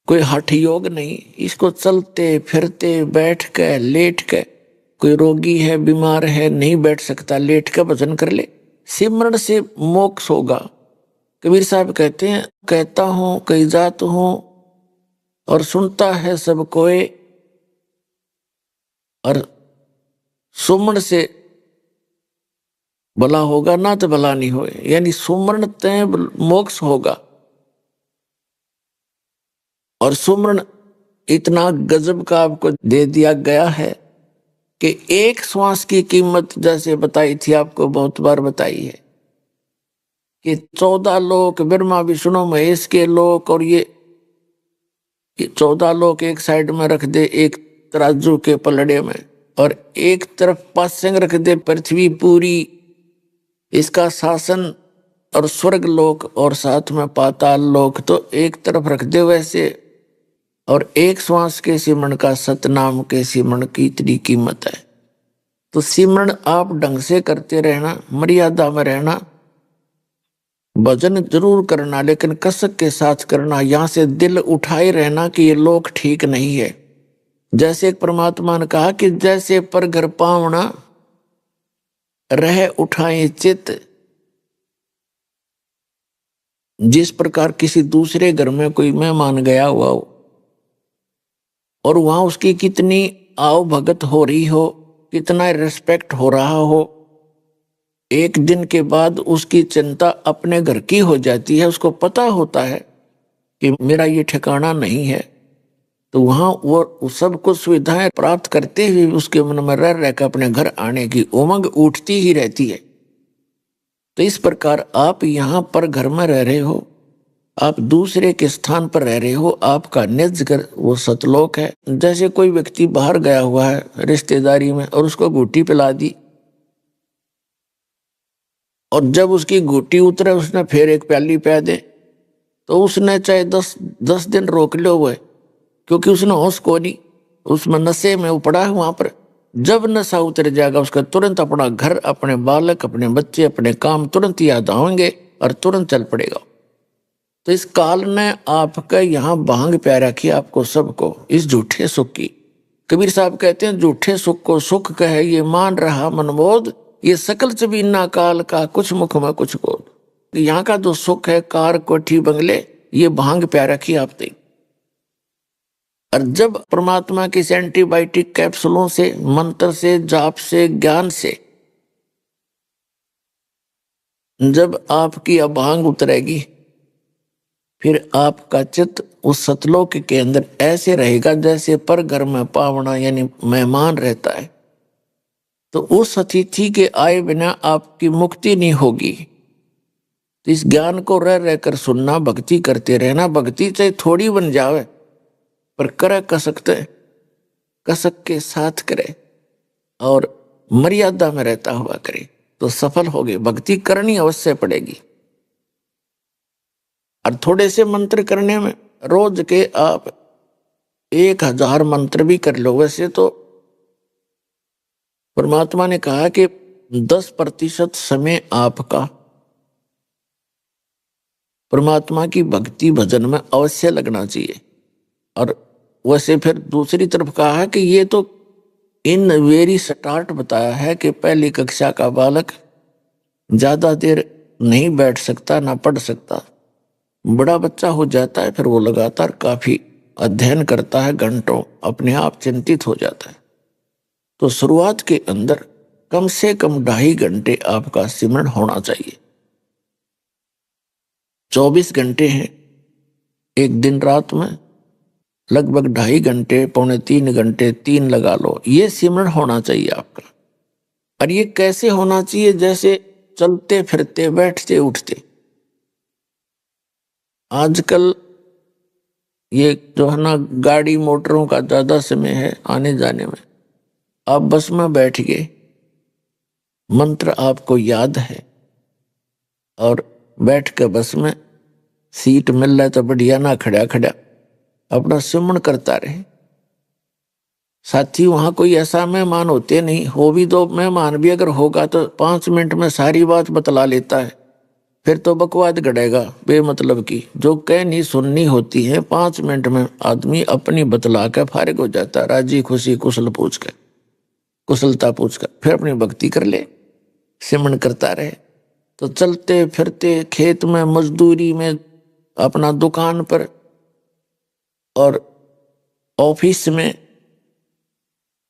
कोई हठ योग नहीं। इसको चलते फिरते बैठ के लेट के, कोई रोगी है बीमार है नहीं बैठ सकता, लेट के भजन कर ले, सिमरण से मोक्ष होगा। कबीर साहब कहते हैं, कहता हूं कई जात हूं और सुनता है सब कोई, और सुमरण से भला होगा ना तो भला नहीं होए, यानी सुमरण तय मोक्ष होगा। और सुमरण इतना गजब का आपको दे दिया गया है कि एक श्वास की कीमत जैसे बताई थी, आपको बहुत बार बताई है कि 14 लोक, ब्रह्मा विष्णु महेश के लोक, और ये कि 14 लोग एक साइड में रख दे एक तराजू के पलड़े में, और एक तरफ पासंग रख दे पृथ्वी पूरी, इसका शासन, और स्वर्ग लोक और साथ में पाताल लोक तो एक तरफ रख दे वैसे, और एक श्वास के सिमरण का सतनाम के सिमरण की इतनी कीमत है। तो सिमरण आप ढंग से करते रहना, मर्यादा में रहना, भजन जरूर करना लेकिन कसक के साथ करना। यहां से दिल उठाए रहना कि ये लोक ठीक नहीं है। जैसे एक परमात्मा ने कहा कि जैसे पर घर पावना रह उठाए चित, जिस प्रकार किसी दूसरे घर में कोई मेहमान गया हुआ हो और वहां उसकी कितनी आओ भगत हो रही हो, कितना रिस्पेक्ट हो रहा हो, एक दिन के बाद उसकी चिंता अपने घर की हो जाती है। उसको पता होता है कि मेरा ये ठिकाना नहीं है, तो वहां वो सब कुछ सुविधाएं प्राप्त करते हुए उसके मन में रह रहकर अपने घर आने की उमंग उठती ही रहती है। तो इस प्रकार आप यहाँ पर घर में रह रहे हो, आप दूसरे के स्थान पर रह रहे हो, आपका निज घर वो सतलोक है। जैसे कोई व्यक्ति बाहर गया हुआ है रिश्तेदारी में और उसको घूटी पिला दी, और जब उसकी घूटी उतरे उसने फिर एक प्याली पिला दे, तो उसने चाहे 10 दिन रोक लो हुए, क्योंकि उसने होश को नहीं, उसमें नशे में वो पड़ा है वहां पर। जब नशा उतर जाएगा उसका तुरंत अपना घर, अपने बालक, अपने बच्चे, अपने काम तुरंत याद आएंगे और तुरंत चल पड़ेगा। तो इस काल ने आपका यहाँ भांग प्या रखी आपको सबको इस झूठे सुख की। कबीर साहब कहते हैं झूठे सुख को सुख कहे ये मान रहा मनबोध, ये सकल चबीना काल का कुछ मुख में कुछ बोध। यहाँ का जो सुख है कार कोठी बंगले, ये भांग प्या रखी आपने। और जब परमात्मा की एंटीबायोटिक कैप्सूलों से, मंत्र से, जाप से, ज्ञान से जब आपकी अभांग उतरेगी, फिर आपका चित्त उस सतलोक के अंदर ऐसे रहेगा जैसे पर घर में पावना यानी मेहमान रहता है। तो उस अतिथि के आए बिना आपकी मुक्ति नहीं होगी। तो इस ज्ञान को रह रहकर सुनना, भक्ति करते रहना। भक्ति चाहे थोड़ी बन जावे पर करे कसक के साथ करे और मर्यादा में रहता हुआ करे तो सफल होगे। भक्ति करनी अवश्य पड़ेगी। और थोड़े से मंत्र करने में रोज के आप 1000 मंत्र भी कर लो। वैसे तो परमात्मा ने कहा कि 10% समय आपका परमात्मा की भक्ति भजन में अवश्य लगना चाहिए। और वैसे फिर दूसरी तरफ कहा है कि ये तो इन वेरी स्टार्ट बताया है कि पहली कक्षा का बालक ज्यादा देर नहीं बैठ सकता ना पढ़ सकता। बड़ा बच्चा हो जाता है फिर वो लगातार काफी अध्ययन करता है, घंटों अपने आप चिंतित हो जाता है। तो शुरुआत के अंदर कम से कम 2.5 घंटे आपका सिमरण होना चाहिए। 24 घंटे हैं एक दिन, रात में लगभग 2.5 घंटे, 2.25 घंटे, 3 लगा लो, ये सिमरण होना चाहिए आपका। और ये कैसे होना चाहिए? जैसे चलते फिरते, बैठते उठते। आजकल ये जो है ना गाड़ी मोटरों का ज्यादा समय है आने जाने में। आप बस में बैठ गए, मंत्र आपको याद है और बैठ के बस में सीट मिल रहा है तो बढ़िया, ना खड़ा खड़ा अपना सिमरण करता रहे। साथी वहां कोई ऐसा मेहमान होते नहीं, हो भी दो मेहमान भी अगर होगा तो 5 मिनट में सारी बात बतला लेता है। फिर तो बकवाद गड़ेगा बेमतलब की, जो कहनी सुननी होती है 5 मिनट में आदमी अपनी बतला के फारिग हो जाता है, राजी खुशी कुशलता पूछ कर फिर अपनी भक्ति कर ले, सिमरण करता रहे। तो चलते फिरते, खेत में, मजदूरी में, अपना दुकान पर और ऑफिस में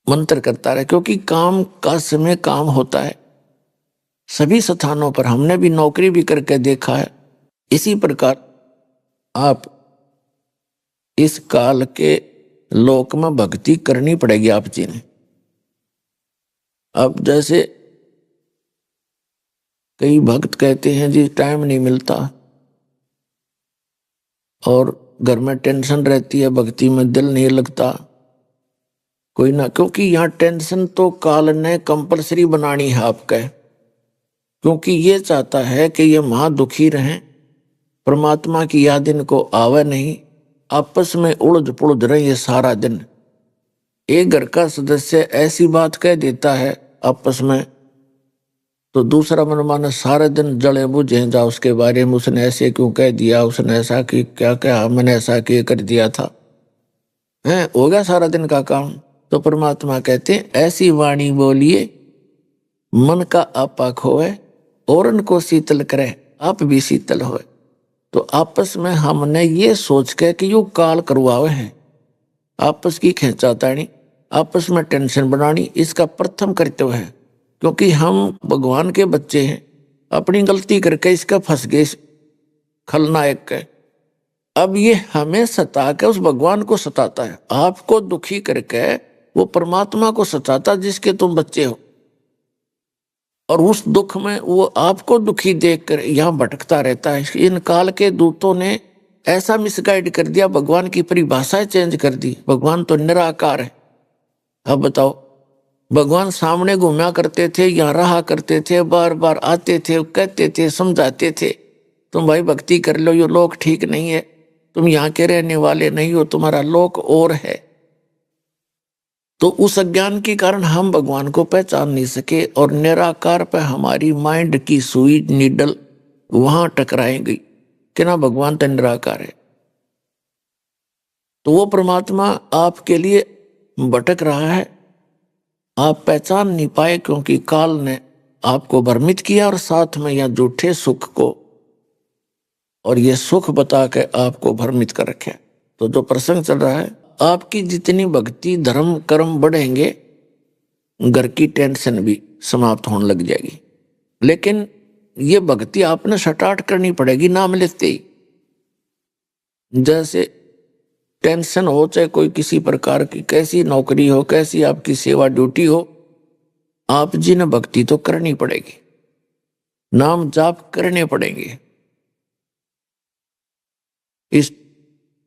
मंत्र करता रहे, क्योंकि काम का समय काम होता है सभी स्थानों पर। हमने भी नौकरी भी करके देखा है। इसी प्रकार आप इस काल के लोक में भक्ति करनी पड़ेगी आप जी ने। अब जैसे कई भक्त कहते हैं जी टाइम नहीं मिलता और घर में टेंशन रहती है, भक्ति में दिल नहीं लगता कोई ना, क्योंकि यहाँ टेंशन तो काल ने कंपलसरी बनानी है आपका, क्योंकि ये चाहता है कि ये महा दुखी रहें, परमात्मा की याद इनको आवे नहीं, आपस में उलझ पुलझ रहे ये सारा दिन। एक घर का सदस्य ऐसी बात कह देता है आपस में, तो दूसरा मन माने सारे दिन जले बुझे जा उसके बारे में, उसने ऐसे क्यों कह दिया, उसने ऐसा कि क्या क्या, मैंने ऐसा क्यों कर दिया था, है हो गया सारा दिन का काम। तो परमात्मा कहते हैं ऐसी वाणी बोलिए मन का आपा खोए, और उनको शीतल करे आप भी शीतल होए। तो आपस में हमने ये सोच के कि यू काल करवावे हैं, आपस की खींचातानी, आपस में टेंशन बनानी, इसका प्रथम कर्तव्य है, क्योंकि हम भगवान के बच्चे हैं, अपनी गलती करके इसका फंस गए खलनायक के। अब ये हमें सता के उस भगवान को सताता है, आपको दुखी करके वो परमात्मा को सताता जिसके तुम बच्चे हो, और उस दुख में वो आपको दुखी देखकर यहाँ भटकता रहता है। इन काल के दूतों ने ऐसा मिसगाइड कर दिया, भगवान की परिभाषाएं चेंज कर दी। भगवान तो निराकार है। अब बताओ, भगवान सामने घूमा करते थे, यहाँ रहा करते थे, बार बार आते थे, कहते थे, समझाते थे, तुम भाई भक्ति कर लो, ये लोक ठीक नहीं है, तुम यहाँ के रहने वाले नहीं हो, तुम्हारा लोक और है। तो उस अज्ञान के कारण हम भगवान को पहचान नहीं सके, और निराकार पे हमारी माइंड की सुई नीडल वहां टकराई गई कि ना भगवान तो निराकार है। तो वो परमात्मा आपके लिए भटक रहा है, आप पहचान नहीं पाए, क्योंकि काल ने आपको भ्रमित किया, और साथ में यह झूठे सुख को और ये सुख बता के आपको भ्रमित कर रखे। तो जो प्रसंग चल रहा है, आपकी जितनी भक्ति धर्म कर्म बढ़ेंगे, घर की टेंशन भी समाप्त होने लग जाएगी। लेकिन ये भक्ति आपने स्टार्ट करनी पड़ेगी नाम लेते ही। जैसे टेंशन हो, चाहे कोई किसी प्रकार की कैसी नौकरी हो, कैसी आपकी सेवा ड्यूटी हो, आप जी ने भक्ति तो करनी पड़ेगी, नाम जाप करने पड़ेंगे, इस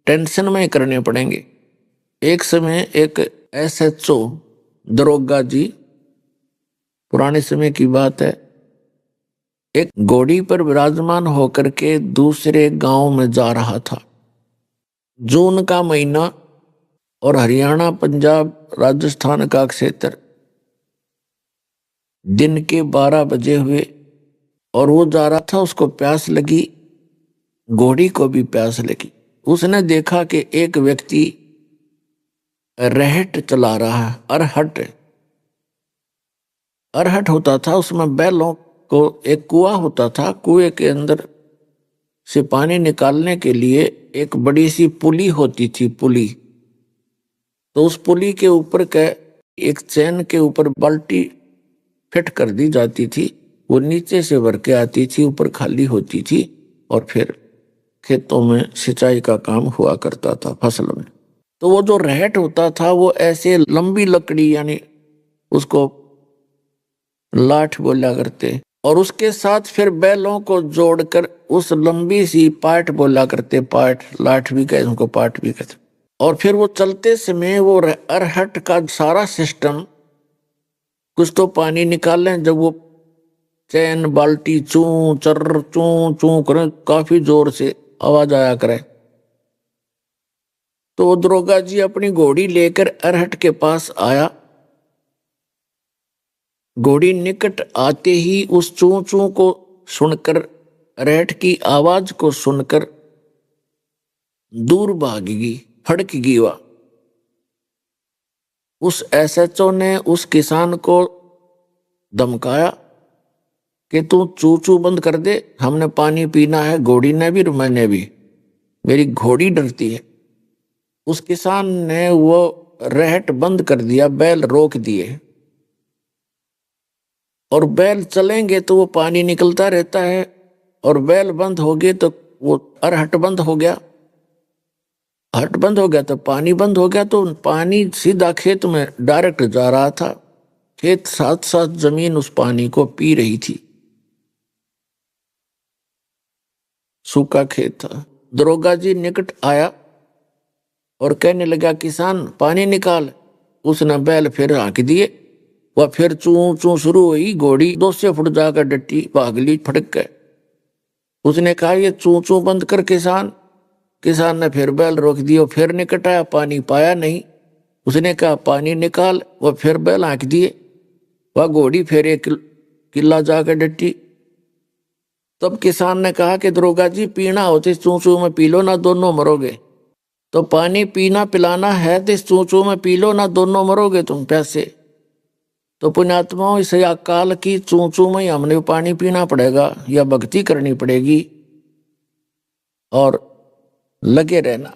टेंशन में करने पड़ेंगे। एक समय एक SHO दरोगा जी, पुराने समय की बात है, एक घोड़ी पर विराजमान होकर के दूसरे गांव में जा रहा था। जून का महीना और हरियाणा, पंजाब, राजस्थान का क्षेत्र, दिन के 12 बजे हुए, और वो जा रहा था, उसको प्यास लगी, घोड़ी को भी प्यास लगी। उसने देखा कि एक व्यक्ति रहट चला रहा है, अरहट होता था, उसमें बैलों को एक कुआं होता था, कुएं के अंदर से पानी निकालने के लिए एक बड़ी सी पुली होती थी, पुली। तो उस पुली के ऊपर के एक चैन के ऊपर बाल्टी फिट कर दी जाती थी, वो नीचे से भर के आती थी, ऊपर खाली होती थी, और फिर खेतों में सिंचाई का काम हुआ करता था, फसल में। तो वो जो रहट होता था वो ऐसे लंबी लकड़ी, यानी उसको लाठ बोला करते, और उसके साथ फिर बैलों को जोड़कर उस लंबी सी पाट बोला करते, पाट, लाठ भी कहते उनको, पाट भी कहते। और फिर वो चलते समय वो अरहट का सारा सिस्टम, कुछ तो पानी निकालें, जब वो चैन बाल्टी चूं चर चूं चूं करें, काफी जोर से आवाज आया करे, तो वो दरोगा जी अपनी घोड़ी लेकर अरहट के पास आया। घोड़ी निकट आते ही उस चूं चूं को सुनकर, अरहट की आवाज को सुनकर दूर भागेगी, फड़क गई वह। उस SHO ने उस किसान को धमकाया कि तू चू चू बंद कर दे, हमने पानी पीना है, घोड़ी ने भी और मैंने भी, मेरी घोड़ी डरती है। उस किसान ने वो रहट बंद कर दिया, बैल रोक दिए, और बैल चलेंगे तो वो पानी निकलता रहता है, और बैल बंद हो गए तो वो अरहट बंद हो गया, हट बंद हो गया तो पानी बंद हो गया। तो पानी सीधा खेत में डायरेक्ट जा रहा था, खेत साथ साथ जमीन उस पानी को पी रही थी, सूखा खेत था। दरोगा जी निकट आया और कहने लगा, किसान पानी निकाल। उसने बैल फिर हाँक दिए, वह फिर चू चू शुरू हुई। घोड़ी 200 फुट जाकर डटी, भाग ली फटक के। उसने कहा, ये चू चू बंद कर किसान। किसान ने फिर बैल रोक दिया, फिर निकट आया, पानी पाया नहीं। उसने कहा, पानी निकाल। वह फिर बैल हाँक दिए, वह घोड़ी फिर एक किला जाकर डटी। तब किसान ने कहा कि दरोगा जी, पीना हो तो इस चू चू में पी लो, ना दोनों मरोगे। तो पानी पीना पिलाना है तो इस चू चू में पी लो, ना दोनों मरोगे तुम प्यासे। तो पुण्यात्माओं, इस अकाल की चू चू में ही हमने पानी पीना पड़ेगा या भक्ति करनी पड़ेगी और लगे रहना।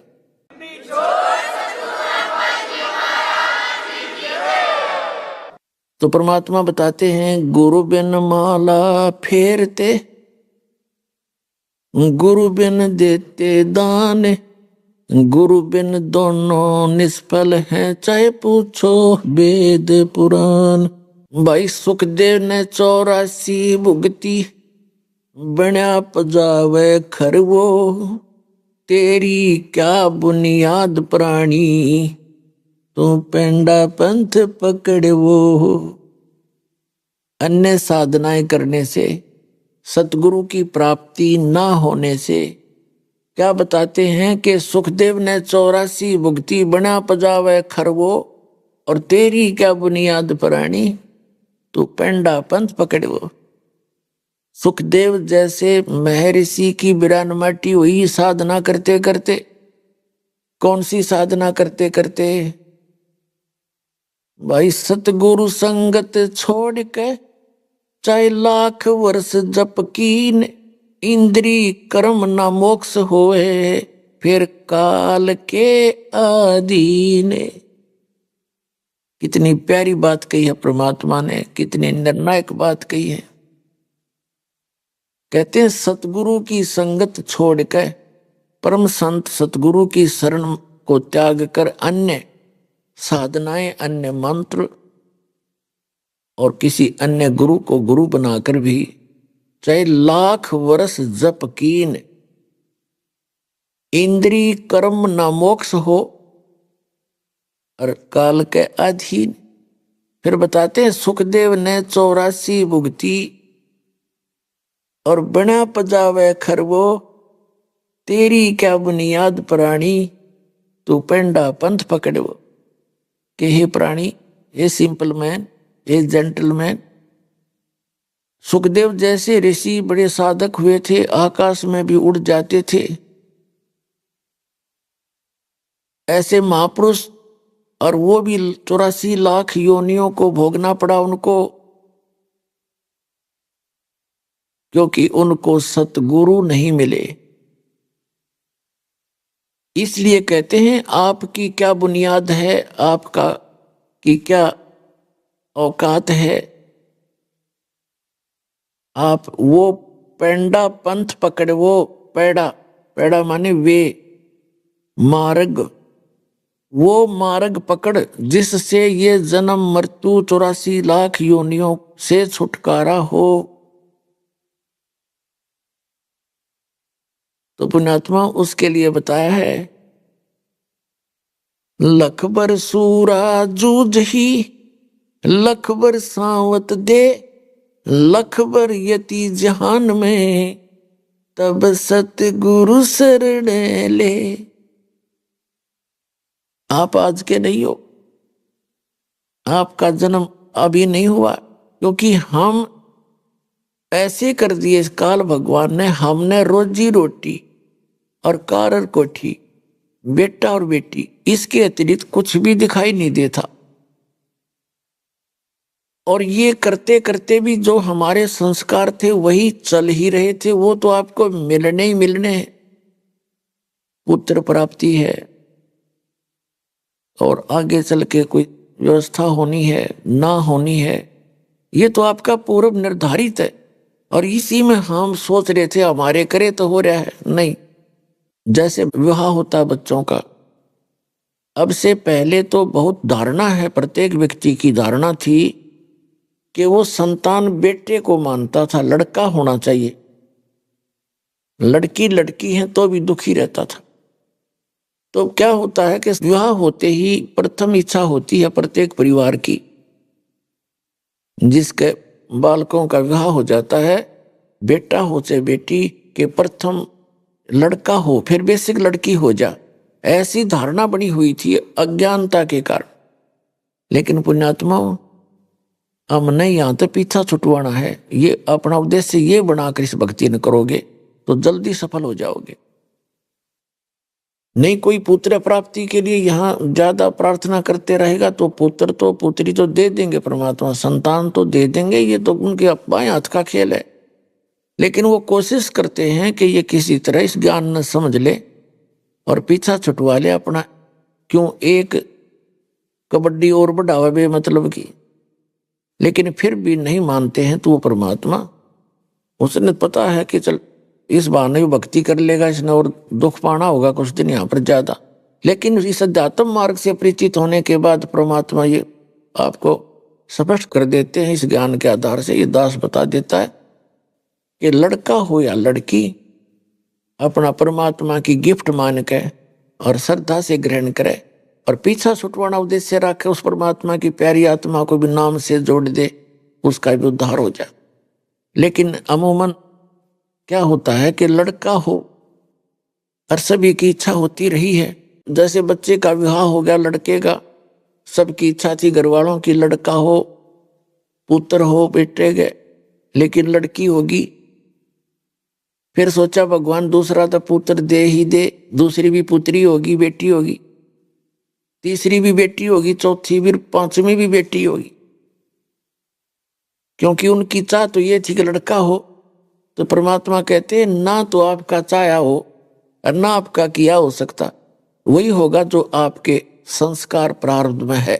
तो परमात्मा बताते हैं, गुरु बिन माला फेरते, गुरु बिन देते दान, गुरु बिन दोनों निष्फल हैं, चाहे पूछो वेद पुराण। भाई सुखदेव ने 84 भुगती, बना पजावे खरवो, तेरी क्या बुनियाद प्राणी, तू पेंडा पंथ पकड़वो। अन्य साधनाएं करने से, सतगुरु की प्राप्ति ना होने से क्या बताते हैं कि सुखदेव ने 84 भुगती, बना पजावे खरवो, और तेरी क्या बुनियाद प्राणी, तू पेंडा पंथ पकड़वो। सुखदेव जैसे महर्षि की विरानमाटी हुई साधना करते करते। कौन सी साधना करते करते? भाई सतगुरु संगत छोड़ के, चाहे लाख वर्ष जप कीन, इंद्री कर्म न मोक्ष होए, फिर काल के अधीन। कितनी प्यारी बात कही है परमात्मा ने, कितनी निर्णायक बात कही है। कहते हैं सतगुरु की संगत छोड़ कर, परम संत सतगुरु की शरण को त्याग कर अन्य साधनाएं, अन्य मंत्र और किसी अन्य गुरु को गुरु बनाकर भी चाहे लाख वर्ष जप कीन, इंद्री कर्म न मोक्ष हो और काल के अधीन। फिर बताते हैं सुखदेव ने 84 भुगती और बना पजावे खरवो, तेरी क्या बुनियाद प्राणी, तू पेंडा पंथ पकड़वो। कि हे प्राणी, हे सिंपल मैन, हे जेंटलमैन। सुखदेव जैसे ऋषि बड़े साधक हुए थे, आकाश में भी उड़ जाते थे। ऐसे महापुरुष, और वो भी 84 लाख योनियों को भोगना पड़ा उनको, क्योंकि उनको सतगुरु नहीं मिले। इसलिए कहते हैं आपकी क्या बुनियाद है, आपका की क्या औकात है। आप वो पेंडा पंथ पकड़वो। पैड़ा, पैड़ा माने वे मार्ग, वो मार्ग पकड़ जिससे ये जन्म मृत्यु 84 लाख योनियों से छुटकारा हो। तो पुण्यात्मा उसके लिए बताया है, लख बर सूरा जूझ ही, लख बर सावत दे, लख बर यति जहान में, तब सतगुरु शरण ले। आप आज के नहीं हो, आपका जन्म अभी नहीं हुआ, क्योंकि हम ऐसे कर दिए इस काल भगवान ने। हमने रोजी रोटी और कार कोठी, बेटा और बेटी, इसके अतिरिक्त कुछ भी दिखाई नहीं देता। और ये करते करते भी जो हमारे संस्कार थे वही चल ही रहे थे। वो तो आपको मिलने ही मिलने हैं। पुत्र प्राप्ति है और आगे चल के कोई व्यवस्था होनी है ना होनी है, ये तो आपका पूर्व निर्धारित है। और इसी में हम सोच रहे थे हमारे करे तो हो रहा है। नहीं, जैसे विवाह होता है बच्चों का, अब से पहले तो बहुत धारणा है, प्रत्येक व्यक्ति की धारणा थी कि वो संतान बेटे को मानता था, लड़का होना चाहिए। लड़की लड़की है तो भी दुखी रहता था। तो क्या होता है कि विवाह होते ही प्रथम इच्छा होती है प्रत्येक परिवार की, जिसके बालकों का विवाह हो जाता है, बेटा हो चाहे बेटी, के प्रथम लड़का हो फिर बेसिक लड़की हो जा, ऐसी धारणा बनी हुई थी अज्ञानता के कारण। लेकिन पुण्यात्माओं, हमने यहाँ तो पीछा छुटवाना है, ये अपना उद्देश्य ये बनाकर इस भक्ति न करोगे तो जल्दी सफल हो जाओगे। नहीं कोई पुत्र प्राप्ति के लिए यहाँ ज्यादा प्रार्थना करते रहेगा तो पुत्र तो पुत्री तो दे देंगे परमात्मा, संतान तो दे देंगे, ये तो उनके बाएं हाथ का खेल है। लेकिन वो कोशिश करते हैं कि ये किसी तरह इस ज्ञान न समझ ले और पीछा छुटवा ले अपना, क्यों एक कबड्डी और बढ़ावा बे मतलब की। लेकिन फिर भी नहीं मानते हैं तो वो परमात्मा, उसने पता है कि चल इस बहाने भी भक्ति कर लेगा, इसने और दुख पाना होगा कुछ दिन यहाँ पर ज्यादा। लेकिन इस अध्यात्म मार्ग से परिचित होने के बाद परमात्मा ये आपको स्पष्ट कर देते हैं, इस ज्ञान के आधार से ये दास बता देता है कि लड़का हो या लड़की अपना परमात्मा की गिफ्ट मान के और श्रद्धा से ग्रहण करे और पीछा छुटवाना उद्देश्य रखे, उस परमात्मा की प्यारी आत्मा को भी नाम से जोड़ दे, उसका भी उद्धार हो जाए। लेकिन अमूमन क्या होता है कि लड़का हो और सभी की इच्छा होती रही है, जैसे बच्चे का विवाह हो गया लड़के का, सबकी इच्छा थी घर वालों की लड़का हो, पुत्र हो, बेटे गए, लेकिन लड़की होगी। फिर सोचा भगवान दूसरा तो पुत्र दे ही दे, दूसरी भी पुत्री होगी, बेटी होगी, तीसरी भी बेटी होगी, चौथी भी, पांचवी भी बेटी होगी, क्योंकि उनकी चाह तो ये थी कि लड़का हो। तो परमात्मा कहते हैं ना तो आपका चाहा हो और ना आपका किया हो सकता, वही होगा जो आपके संस्कार प्रारब्ध में है।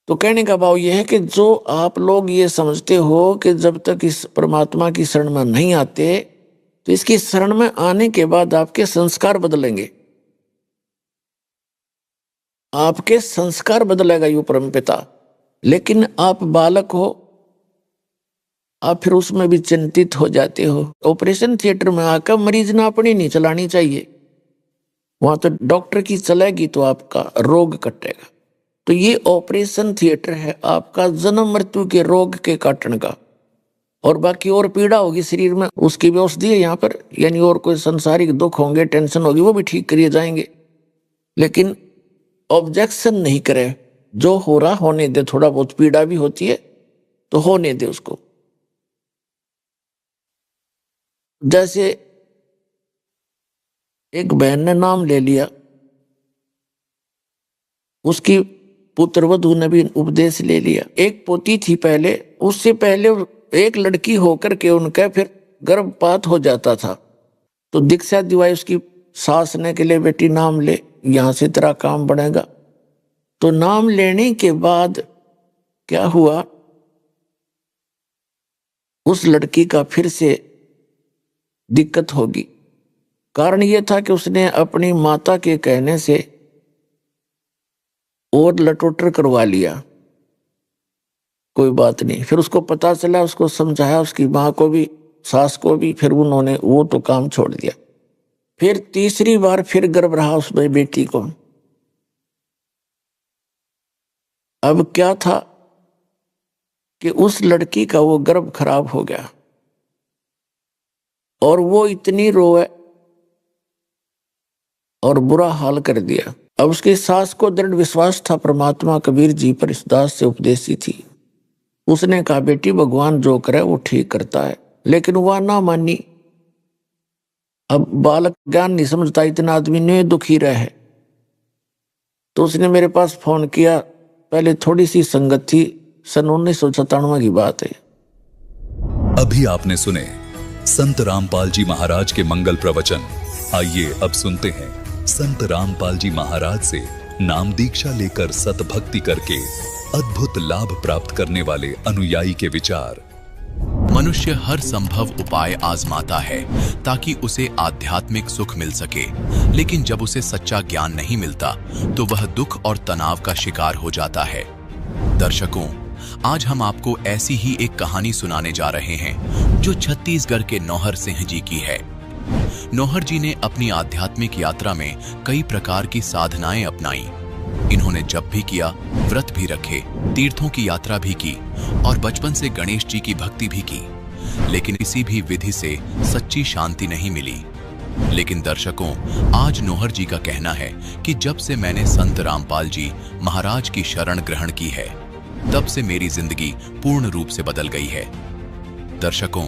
तो कहने का भाव यह है कि जो आप लोग ये समझते हो कि जब तक इस परमात्मा की शरण में नहीं आते तो इसकी शरण में आने के बाद आपके संस्कार बदलेंगे, आपके संस्कार बदलेगा यू परमपिता। लेकिन आप बालक हो, आप फिर उसमें भी चिंतित हो जाते हो। ऑपरेशन थिएटर में आकर मरीज ने अपनी नहीं चलानी चाहिए, वहां तो डॉक्टर की चलेगी तो आपका रोग कटेगा। तो ये ऑपरेशन थिएटर है आपका जन्म मृत्यु के रोग के काटने का, और बाकी और पीड़ा होगी शरीर में उसकी भी औषधि है यहाँ पर, यानी और कोई संसारिक दुख होंगे, टेंशन होगी, वो भी ठीक करिए जाएंगे। लेकिन ऑब्जेक्शन नहीं करे, जो हो रहा होने दे, थोड़ा बहुत पीड़ा भी होती है तो होने दे उसको। जैसे एक बहन ने नाम ले लिया, उसकी पुत्रवधू ने भी उपदेश ले लिया। एक पोती थी पहले, उससे पहले एक लड़की होकर के उनका फिर गर्भपात हो जाता था, तो दीक्षा दिवाई उसकी सास ने के लिए, बेटी नाम ले, यहां से तेरा काम बढ़ेगा। तो नाम लेने के बाद क्या हुआ, उस लड़की का फिर से दिक्कत होगी। कारण यह था कि उसने अपनी माता के कहने से और लटोटर करवा लिया। कोई बात नहीं, फिर उसको पता चला, उसको समझाया, उसकी माँ को भी, सास को भी, फिर उन्होंने वो तो काम छोड़ दिया। फिर तीसरी बार फिर गर्भ रहा उसमें बेटी को। अब क्या था कि उस लड़की का वो गर्भ खराब हो गया और वो इतनी रोए और बुरा हाल कर दिया। अब उसकी सास को दृढ़ विश्वास था परमात्मा कबीर जी पर, इस दास से उपदेशी थी। उसने कहा बेटी भगवान जो करे वो ठीक करता है, लेकिन वह ना मानी। अब बालक ज्ञान नहीं समझता, इतना आदमी ने दुखी रहे। तो उसने मेरे पास फोन किया, पहले थोड़ी सी संगत थी, सन 1997 की बात है। अभी आपने सुने संत रामपाल जी महाराज के मंगल प्रवचन। आइए अब सुनते हैं संत रामपाल जी महाराज से नाम दीक्षा लेकर सतभक्ति करके अद्भुत लाभ प्राप्त करने वाले अनुयायी के विचार। मनुष्य हर संभव उपाय आजमाता है ताकि उसे आध्यात्मिक सुख मिल सके, लेकिन जब उसे सच्चा ज्ञान नहीं मिलता तो वह दुख और तनाव का शिकार हो जाता है। दर्शकों, आज हम आपको ऐसी ही एक कहानी सुनाने जा रहे हैं जो छत्तीसगढ़ के नौहर सिंह जी की है। नौहर जी ने अपनी आध्यात्मिक यात्रा में कई प्रकार की साधनाएं अपनाई। इन्होंने जप भी किया, व्रत भी रखे, तीर्थों की यात्रा भी की और बचपन से गणेश जी की भक्ति भी की, लेकिन किसी भी विधि से सच्ची शांति नहीं मिली। लेकिन दर्शकों, आज नौहर जी का कहना है कि जब से मैंने संत रामपाल जी महाराज की शरण ग्रहण की है, तब से मेरी जिंदगी पूर्ण रूप से बदल गई है। दर्शकों,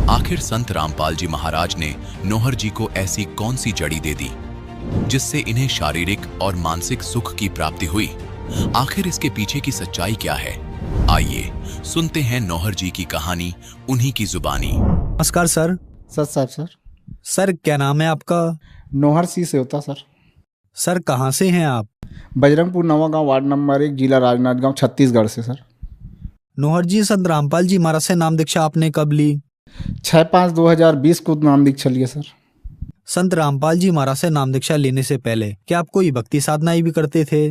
आखिर संत रामपाल जी महाराज ने नौहर जी को ऐसी कौन सी जड़ी दे दी जिससे इन्हें शारीरिक और मानसिक सुख की प्राप्ति हुई? आखिर इसके पीछे की सच्चाई क्या है? आइए सुनते हैं नौहर जी की कहानी उन्हीं की जुबानी। नमस्कार सर। साहब सर। सर क्या नाम है आपका? नौहर सी से होता सर। सर कहाँ से हैं आप? बजरंगपुर नवागांव वार्ड नंबर 1 जिला राजनांदगांव छत्तीसगढ़ से सर। नौहर जी, संत रामपाल जी महाराज से नाम दीक्षा आपने कब ली? 6/5/2020 को नाम दीक्षा लिए सर। संत रामपाल जी महाराज से नाम दीक्षा लेने से पहले क्या आप कोई भक्ति साधनाएं भी करते थे?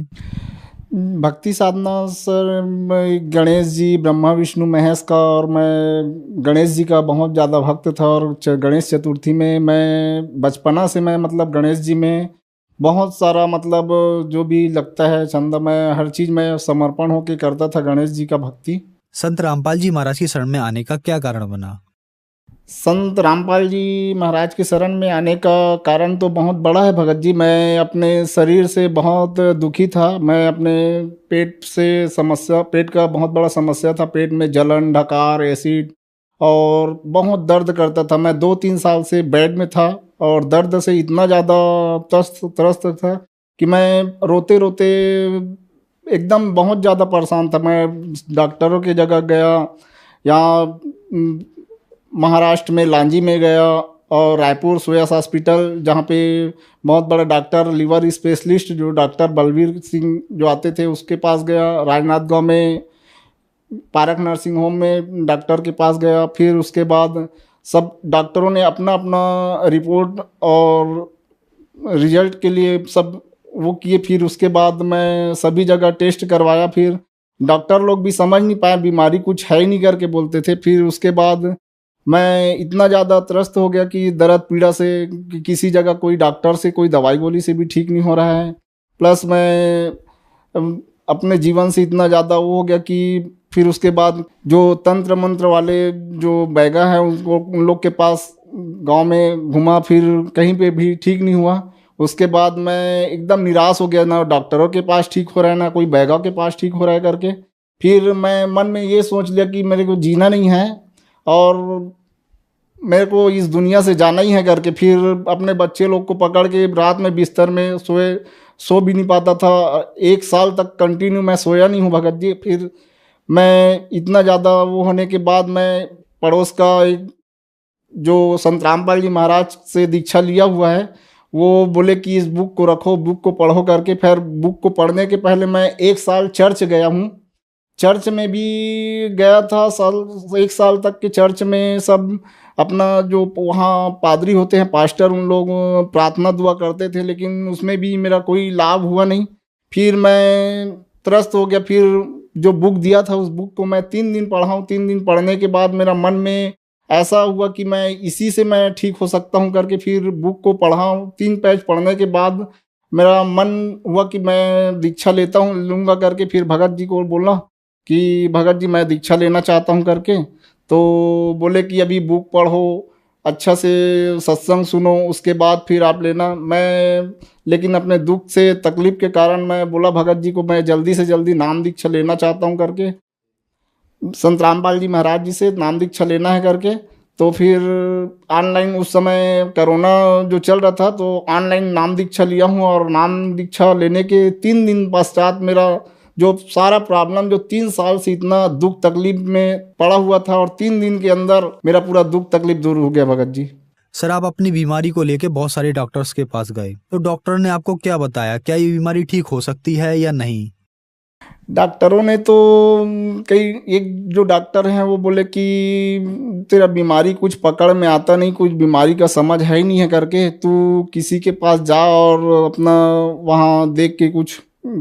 भक्ति साधना सर, मैं गणेश जी, ब्रह्मा विष्णु महेश का, और मैं गणेश जी का बहुत ज़्यादा भक्त था। और गणेश चतुर्थी में मैं बचपना से मैं मतलब गणेश जी में बहुत सारा मतलब जो भी लगता है चंदा, मैं हर चीज़ में समर्पण होकर करता था गणेश जी का भक्ति। संत रामपाल जी महाराज की शरण में आने का क्या कारण बना? संत रामपाल जी महाराज के शरण में आने का कारण तो बहुत बड़ा है भगत जी। मैं अपने शरीर से बहुत दुखी था। मैं अपने पेट का बहुत बड़ा समस्या था। पेट में जलन, डकार, एसिड और बहुत दर्द करता था। मैं 2-3 साल से बेड में था और दर्द से इतना ज़्यादा त्रस्त था कि मैं रोते रोते एकदम बहुत ज़्यादा परेशान था। मैं डॉक्टरों की जगह गया, यहाँ महाराष्ट्र में लांजी में गया और रायपुर सुयस हॉस्पिटल, जहाँ पे बहुत बड़ा डॉक्टर लीवर स्पेशलिस्ट जो डॉक्टर बलवीर सिंह जो आते थे उसके पास गया। राजनांदगांव में पारक नर्सिंग होम में डॉक्टर के पास गया। फिर उसके बाद सब डॉक्टरों ने अपना अपना रिपोर्ट और रिजल्ट के लिए सब वो किए। फिर उसके बाद मैं सभी जगह टेस्ट करवाया। फिर डॉक्टर लोग भी समझ नहीं पाए, बीमारी कुछ है ही नहीं करके बोलते थे। फिर उसके बाद मैं इतना ज़्यादा त्रस्त हो गया कि दर्द पीड़ा से किसी जगह कोई डॉक्टर से कोई दवाई गोली से भी ठीक नहीं हो रहा है। प्लस मैं अपने जीवन से इतना ज़्यादा वो हो गया कि फिर उसके बाद जो तंत्र मंत्र वाले जो बैगा है उन लोग के पास गांव में घुमा, फिर कहीं पे भी ठीक नहीं हुआ। उसके बाद मैं एकदम निराश हो गया, ना डॉक्टरों के पास ठीक हो रहा है ना कोई बैगा के पास ठीक हो रहा है करके। फिर मैं मन में ये सोच लिया कि मेरे को जीना नहीं है और मेरे को इस दुनिया से जाना ही है करके। फिर अपने बच्चे लोग को पकड़ के रात में बिस्तर में सो भी नहीं पाता था। 1 साल तक कंटिन्यू मैं सोया नहीं हूँ भगत जी। फिर मैं इतना ज़्यादा वो होने के बाद मैं पड़ोस का एक जो संत रामपाल जी महाराज से दीक्षा लिया हुआ है, वो बोले कि इस बुक को रखो, बुक को पढ़ो करके। फिर बुक को पढ़ने के पहले मैं 1 साल चर्च गया हूँ। चर्च में भी गया था 1 साल तक के चर्च में सब अपना जो वहाँ पादरी होते हैं, पास्टर, उन लोग प्रार्थना दुआ करते थे, लेकिन उसमें भी मेरा कोई लाभ हुआ नहीं। फिर मैं त्रस्त हो गया। फिर जो बुक दिया था उस बुक को मैं 3 दिन पढ़ा हूँ। 3 दिन पढ़ने के बाद मेरा मन में ऐसा हुआ कि मैं इसी से मैं ठीक हो सकता हूँ करके फिर बुक को पढ़ा हूँ। 3 पेज पढ़ने के बाद मेरा मन हुआ कि मैं दीक्षा लूँगा करके। फिर भगत जी को बोला कि भगत जी मैं दीक्षा लेना चाहता हूँ करके। तो बोले कि अभी बुक पढ़ो, अच्छा से सत्संग सुनो, उसके बाद फिर आप लेना। मैं लेकिन अपने दुख से तकलीफ के कारण मैं बोला भगत जी को मैं जल्दी से जल्दी नाम दीक्षा लेना चाहता हूँ करके, संत रामपाल जी महाराज जी से नाम दीक्षा लेना है करके। तो फिर ऑनलाइन उस समय कोरोना जो चल रहा था तो ऑनलाइन नाम दीक्षा लिया हूँ। और नाम दीक्षा लेने के 3 दिन पश्चात मेरा जो सारा प्रॉब्लम जो 3 साल से इतना दुख तकलीफ में पड़ा हुआ था, और 3 दिन के अंदर मेरा पूरा दुख तकलीफ दूर हो गया भगत जी। सर, आप अपनी बीमारी को लेके बहुत सारे डॉक्टर्स के पास गए, तो डॉक्टर ने आपको क्या बताया? क्या ये बीमारी ठीक हो सकती है या नहीं? डॉक्टरों ने तो एक जो डॉक्टर हैं वो बोले कि तेरा बीमारी कुछ पकड़ में आता नहीं, कुछ बीमारी का समझ है ही नहीं है करके, तू किसी के पास जा और अपना वहाँ देख के कुछ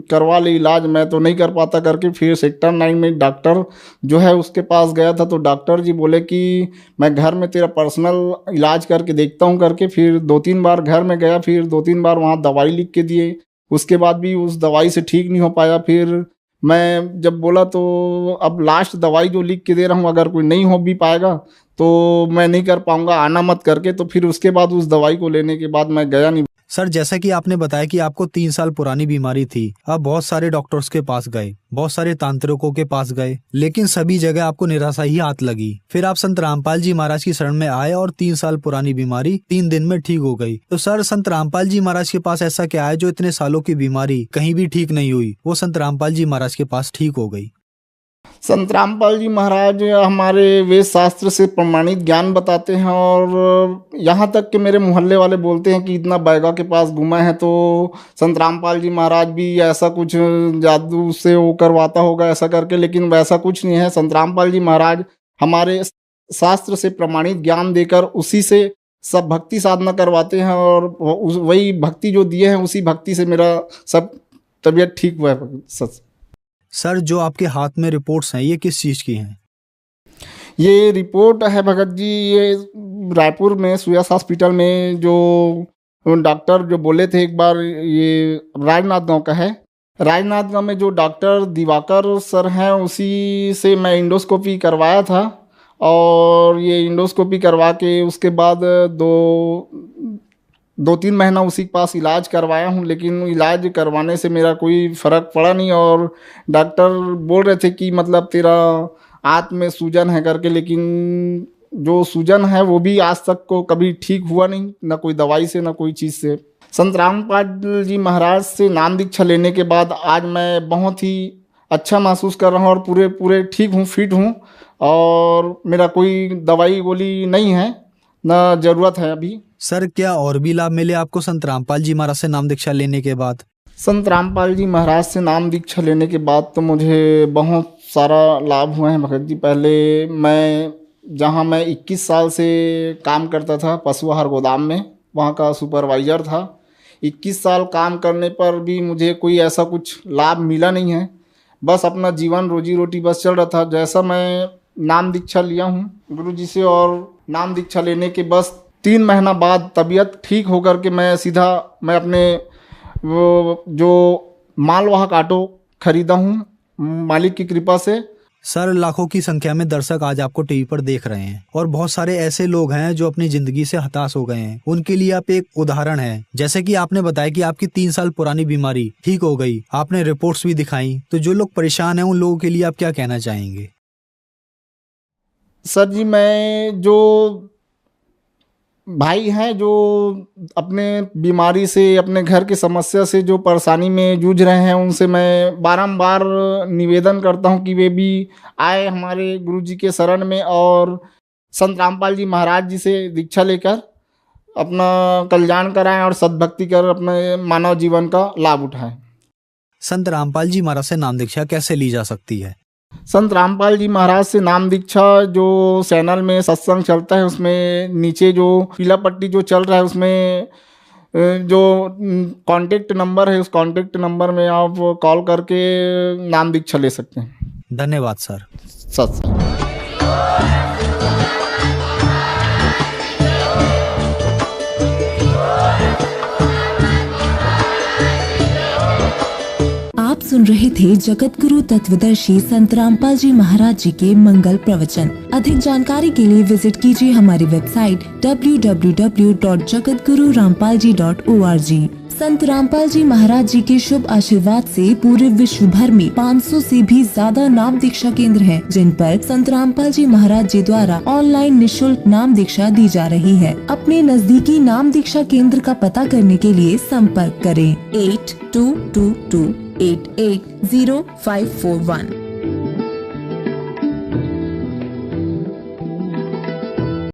करवा ले इलाज, मैं तो नहीं कर पाता करके फिर सेक्टर 9 में डॉक्टर जो है उसके पास गया था। तो डॉक्टर जी बोले कि मैं घर में तेरा पर्सनल इलाज करके देखता हूँ करके। फिर 2-3 बार घर में गया, फिर 2-3 बार वहाँ दवाई लिख के दिए, उसके बाद भी उस दवाई से ठीक नहीं हो पाया। फिर मैं जब बोला तो अब लास्ट दवाई जो लिख के दे रहा हूँ, अगर कोई नहीं हो भी पाएगा तो मैं नहीं कर पाऊँगा, आना मत करके। तो फिर उसके बाद उस दवाई को लेने के बाद मैं गया नहीं। सर, जैसा कि आपने बताया कि आपको 3 साल पुरानी बीमारी थी, आप बहुत सारे डॉक्टर्स के पास गए, बहुत सारे तांत्रिकों के पास गए, लेकिन सभी जगह आपको निराशा ही हाथ लगी। फिर आप संत रामपाल जी महाराज की शरण में आए और 3 साल पुरानी बीमारी 3 दिन में ठीक हो गई। तो सर, संत रामपाल जी महाराज के पास ऐसा क्या है जो इतने सालों की बीमारी कहीं भी ठीक नहीं हुई, वो संत रामपाल जी महाराज के पास ठीक हो गई? संत रामपाल जी महाराज हमारे वेद शास्त्र से प्रमाणित ज्ञान बताते हैं, और यहाँ तक कि मेरे मोहल्ले वाले बोलते हैं कि इतना बैगा के पास घूमा है तो संत रामपाल जी महाराज भी ऐसा कुछ जादू से वो करवाता होगा ऐसा करके, लेकिन वैसा कुछ नहीं है। संत रामपाल जी महाराज हमारे शास्त्र से प्रमाणित ज्ञान देकर उसी से सब भक्ति साधना करवाते हैं, और वही भक्ति जो दिए हैं उसी भक्ति से मेरा सब तबीयत ठीक हुआ है। सच सर, जो आपके हाथ में रिपोर्ट्स हैं ये किस चीज़ की हैं? ये रिपोर्ट है भगत जी, ये रायपुर में सुयस हॉस्पिटल में जो डॉक्टर जो बोले थे एक बार, ये राजनाथ गांव का है। राजनाथ गांव में जो डॉक्टर दिवाकर सर हैं उसी से मैं इंडोस्कोपी करवाया था, और ये इंडोस्कोपी करवा के उसके बाद 2-3 महीना उसी के पास इलाज करवाया हूँ, लेकिन इलाज करवाने से मेरा कोई फ़र्क पड़ा नहीं। और डॉक्टर बोल रहे थे कि मतलब तेरा आंत में सूजन है करके, लेकिन जो सूजन है वो भी आज तक को कभी ठीक हुआ नहीं, ना कोई दवाई से ना कोई चीज़ से। संत रामपाल जी महाराज से नाम दीक्षा लेने के बाद आज मैं बहुत ही अच्छा महसूस कर रहा हूँ, और पूरे ठीक हूँ, फिट हूँ, और मेरा कोई दवाई गोली नहीं है, ना ज़रूरत है अभी। सर, क्या और भी लाभ मिले आपको संत रामपाल जी महाराज से नाम दीक्षा लेने के बाद? संत रामपाल जी महाराज से नाम दीक्षा लेने के बाद तो मुझे बहुत सारा लाभ हुए हैं भगत जी। पहले मैं 21 साल से काम करता था पशु आहार गोदाम में, वहाँ का सुपरवाइज़र था। 21 साल काम करने पर भी मुझे कोई ऐसा कुछ लाभ मिला नहीं है, बस अपना जीवन रोजी रोटी बस चल रहा था। जैसा मैं नाम दीक्षा लिया हूँ गुरुजी से, और नाम दीक्षा लेने के बस 3 महीना बाद तबीयत ठीक होकर के मैं अपने वो जो मालवाहक ऑटो खरीदा हूँ मालिक की कृपा से। सर, लाखों की संख्या में दर्शक आज आपको टीवी पर देख रहे हैं, और बहुत सारे ऐसे लोग हैं जो अपनी जिंदगी से हताश हो गए हैं। उनके लिए आप एक उदाहरण हैं। जैसे कि आपने बताया कि आपकी 3 साल पुरानी बीमारी ठीक हो गई, आपने रिपोर्ट्स भी दिखाई, तो जो लोग परेशान हैं उन लोगों के लिए आप क्या कहना चाहेंगे? सर जी, मैं जो भाई हैं जो अपने बीमारी से, अपने घर की समस्या से जो परेशानी में जूझ रहे हैं, उनसे मैं बारंबार निवेदन करता हूं कि वे भी आए हमारे गुरुजी के शरण में, और संत रामपाल जी महाराज जी से दीक्षा लेकर अपना कल्याण कराएं और सद्भक्ति कर अपने मानव जीवन का लाभ उठाएं। संत रामपाल जी महाराज से नाम दीक्षा कैसे ली जा सकती है? संत रामपाल जी महाराज से नाम दीक्षा जो चैनल में सत्संग चलता है उसमें नीचे जो पीला पट्टी जो चल रहा है उसमें जो कांटेक्ट नंबर है, उस कांटेक्ट नंबर में आप कॉल करके नाम दीक्षा ले सकते हैं। धन्यवाद सर। सत्संग। आप सुन रहे थे जगत गुरु तत्वदर्शी संत रामपाल जी महाराज जी के मंगल प्रवचन। अधिक जानकारी के लिए विजिट कीजिए हमारी वेबसाइट www.jagatgururampalji.org। संत रामपाल जी महाराज जी के शुभ आशीर्वाद से पूरे विश्व भर में 500 से भी ज्यादा नाम दीक्षा केंद्र हैं, जिन पर संत रामपाल जी महाराज जी द्वारा ऑनलाइन निःशुल्क नाम दीक्षा दी जा रही है। अपने नजदीकी नाम दीक्षा केंद्र का पता करने के लिए संपर्क करें 8222880541।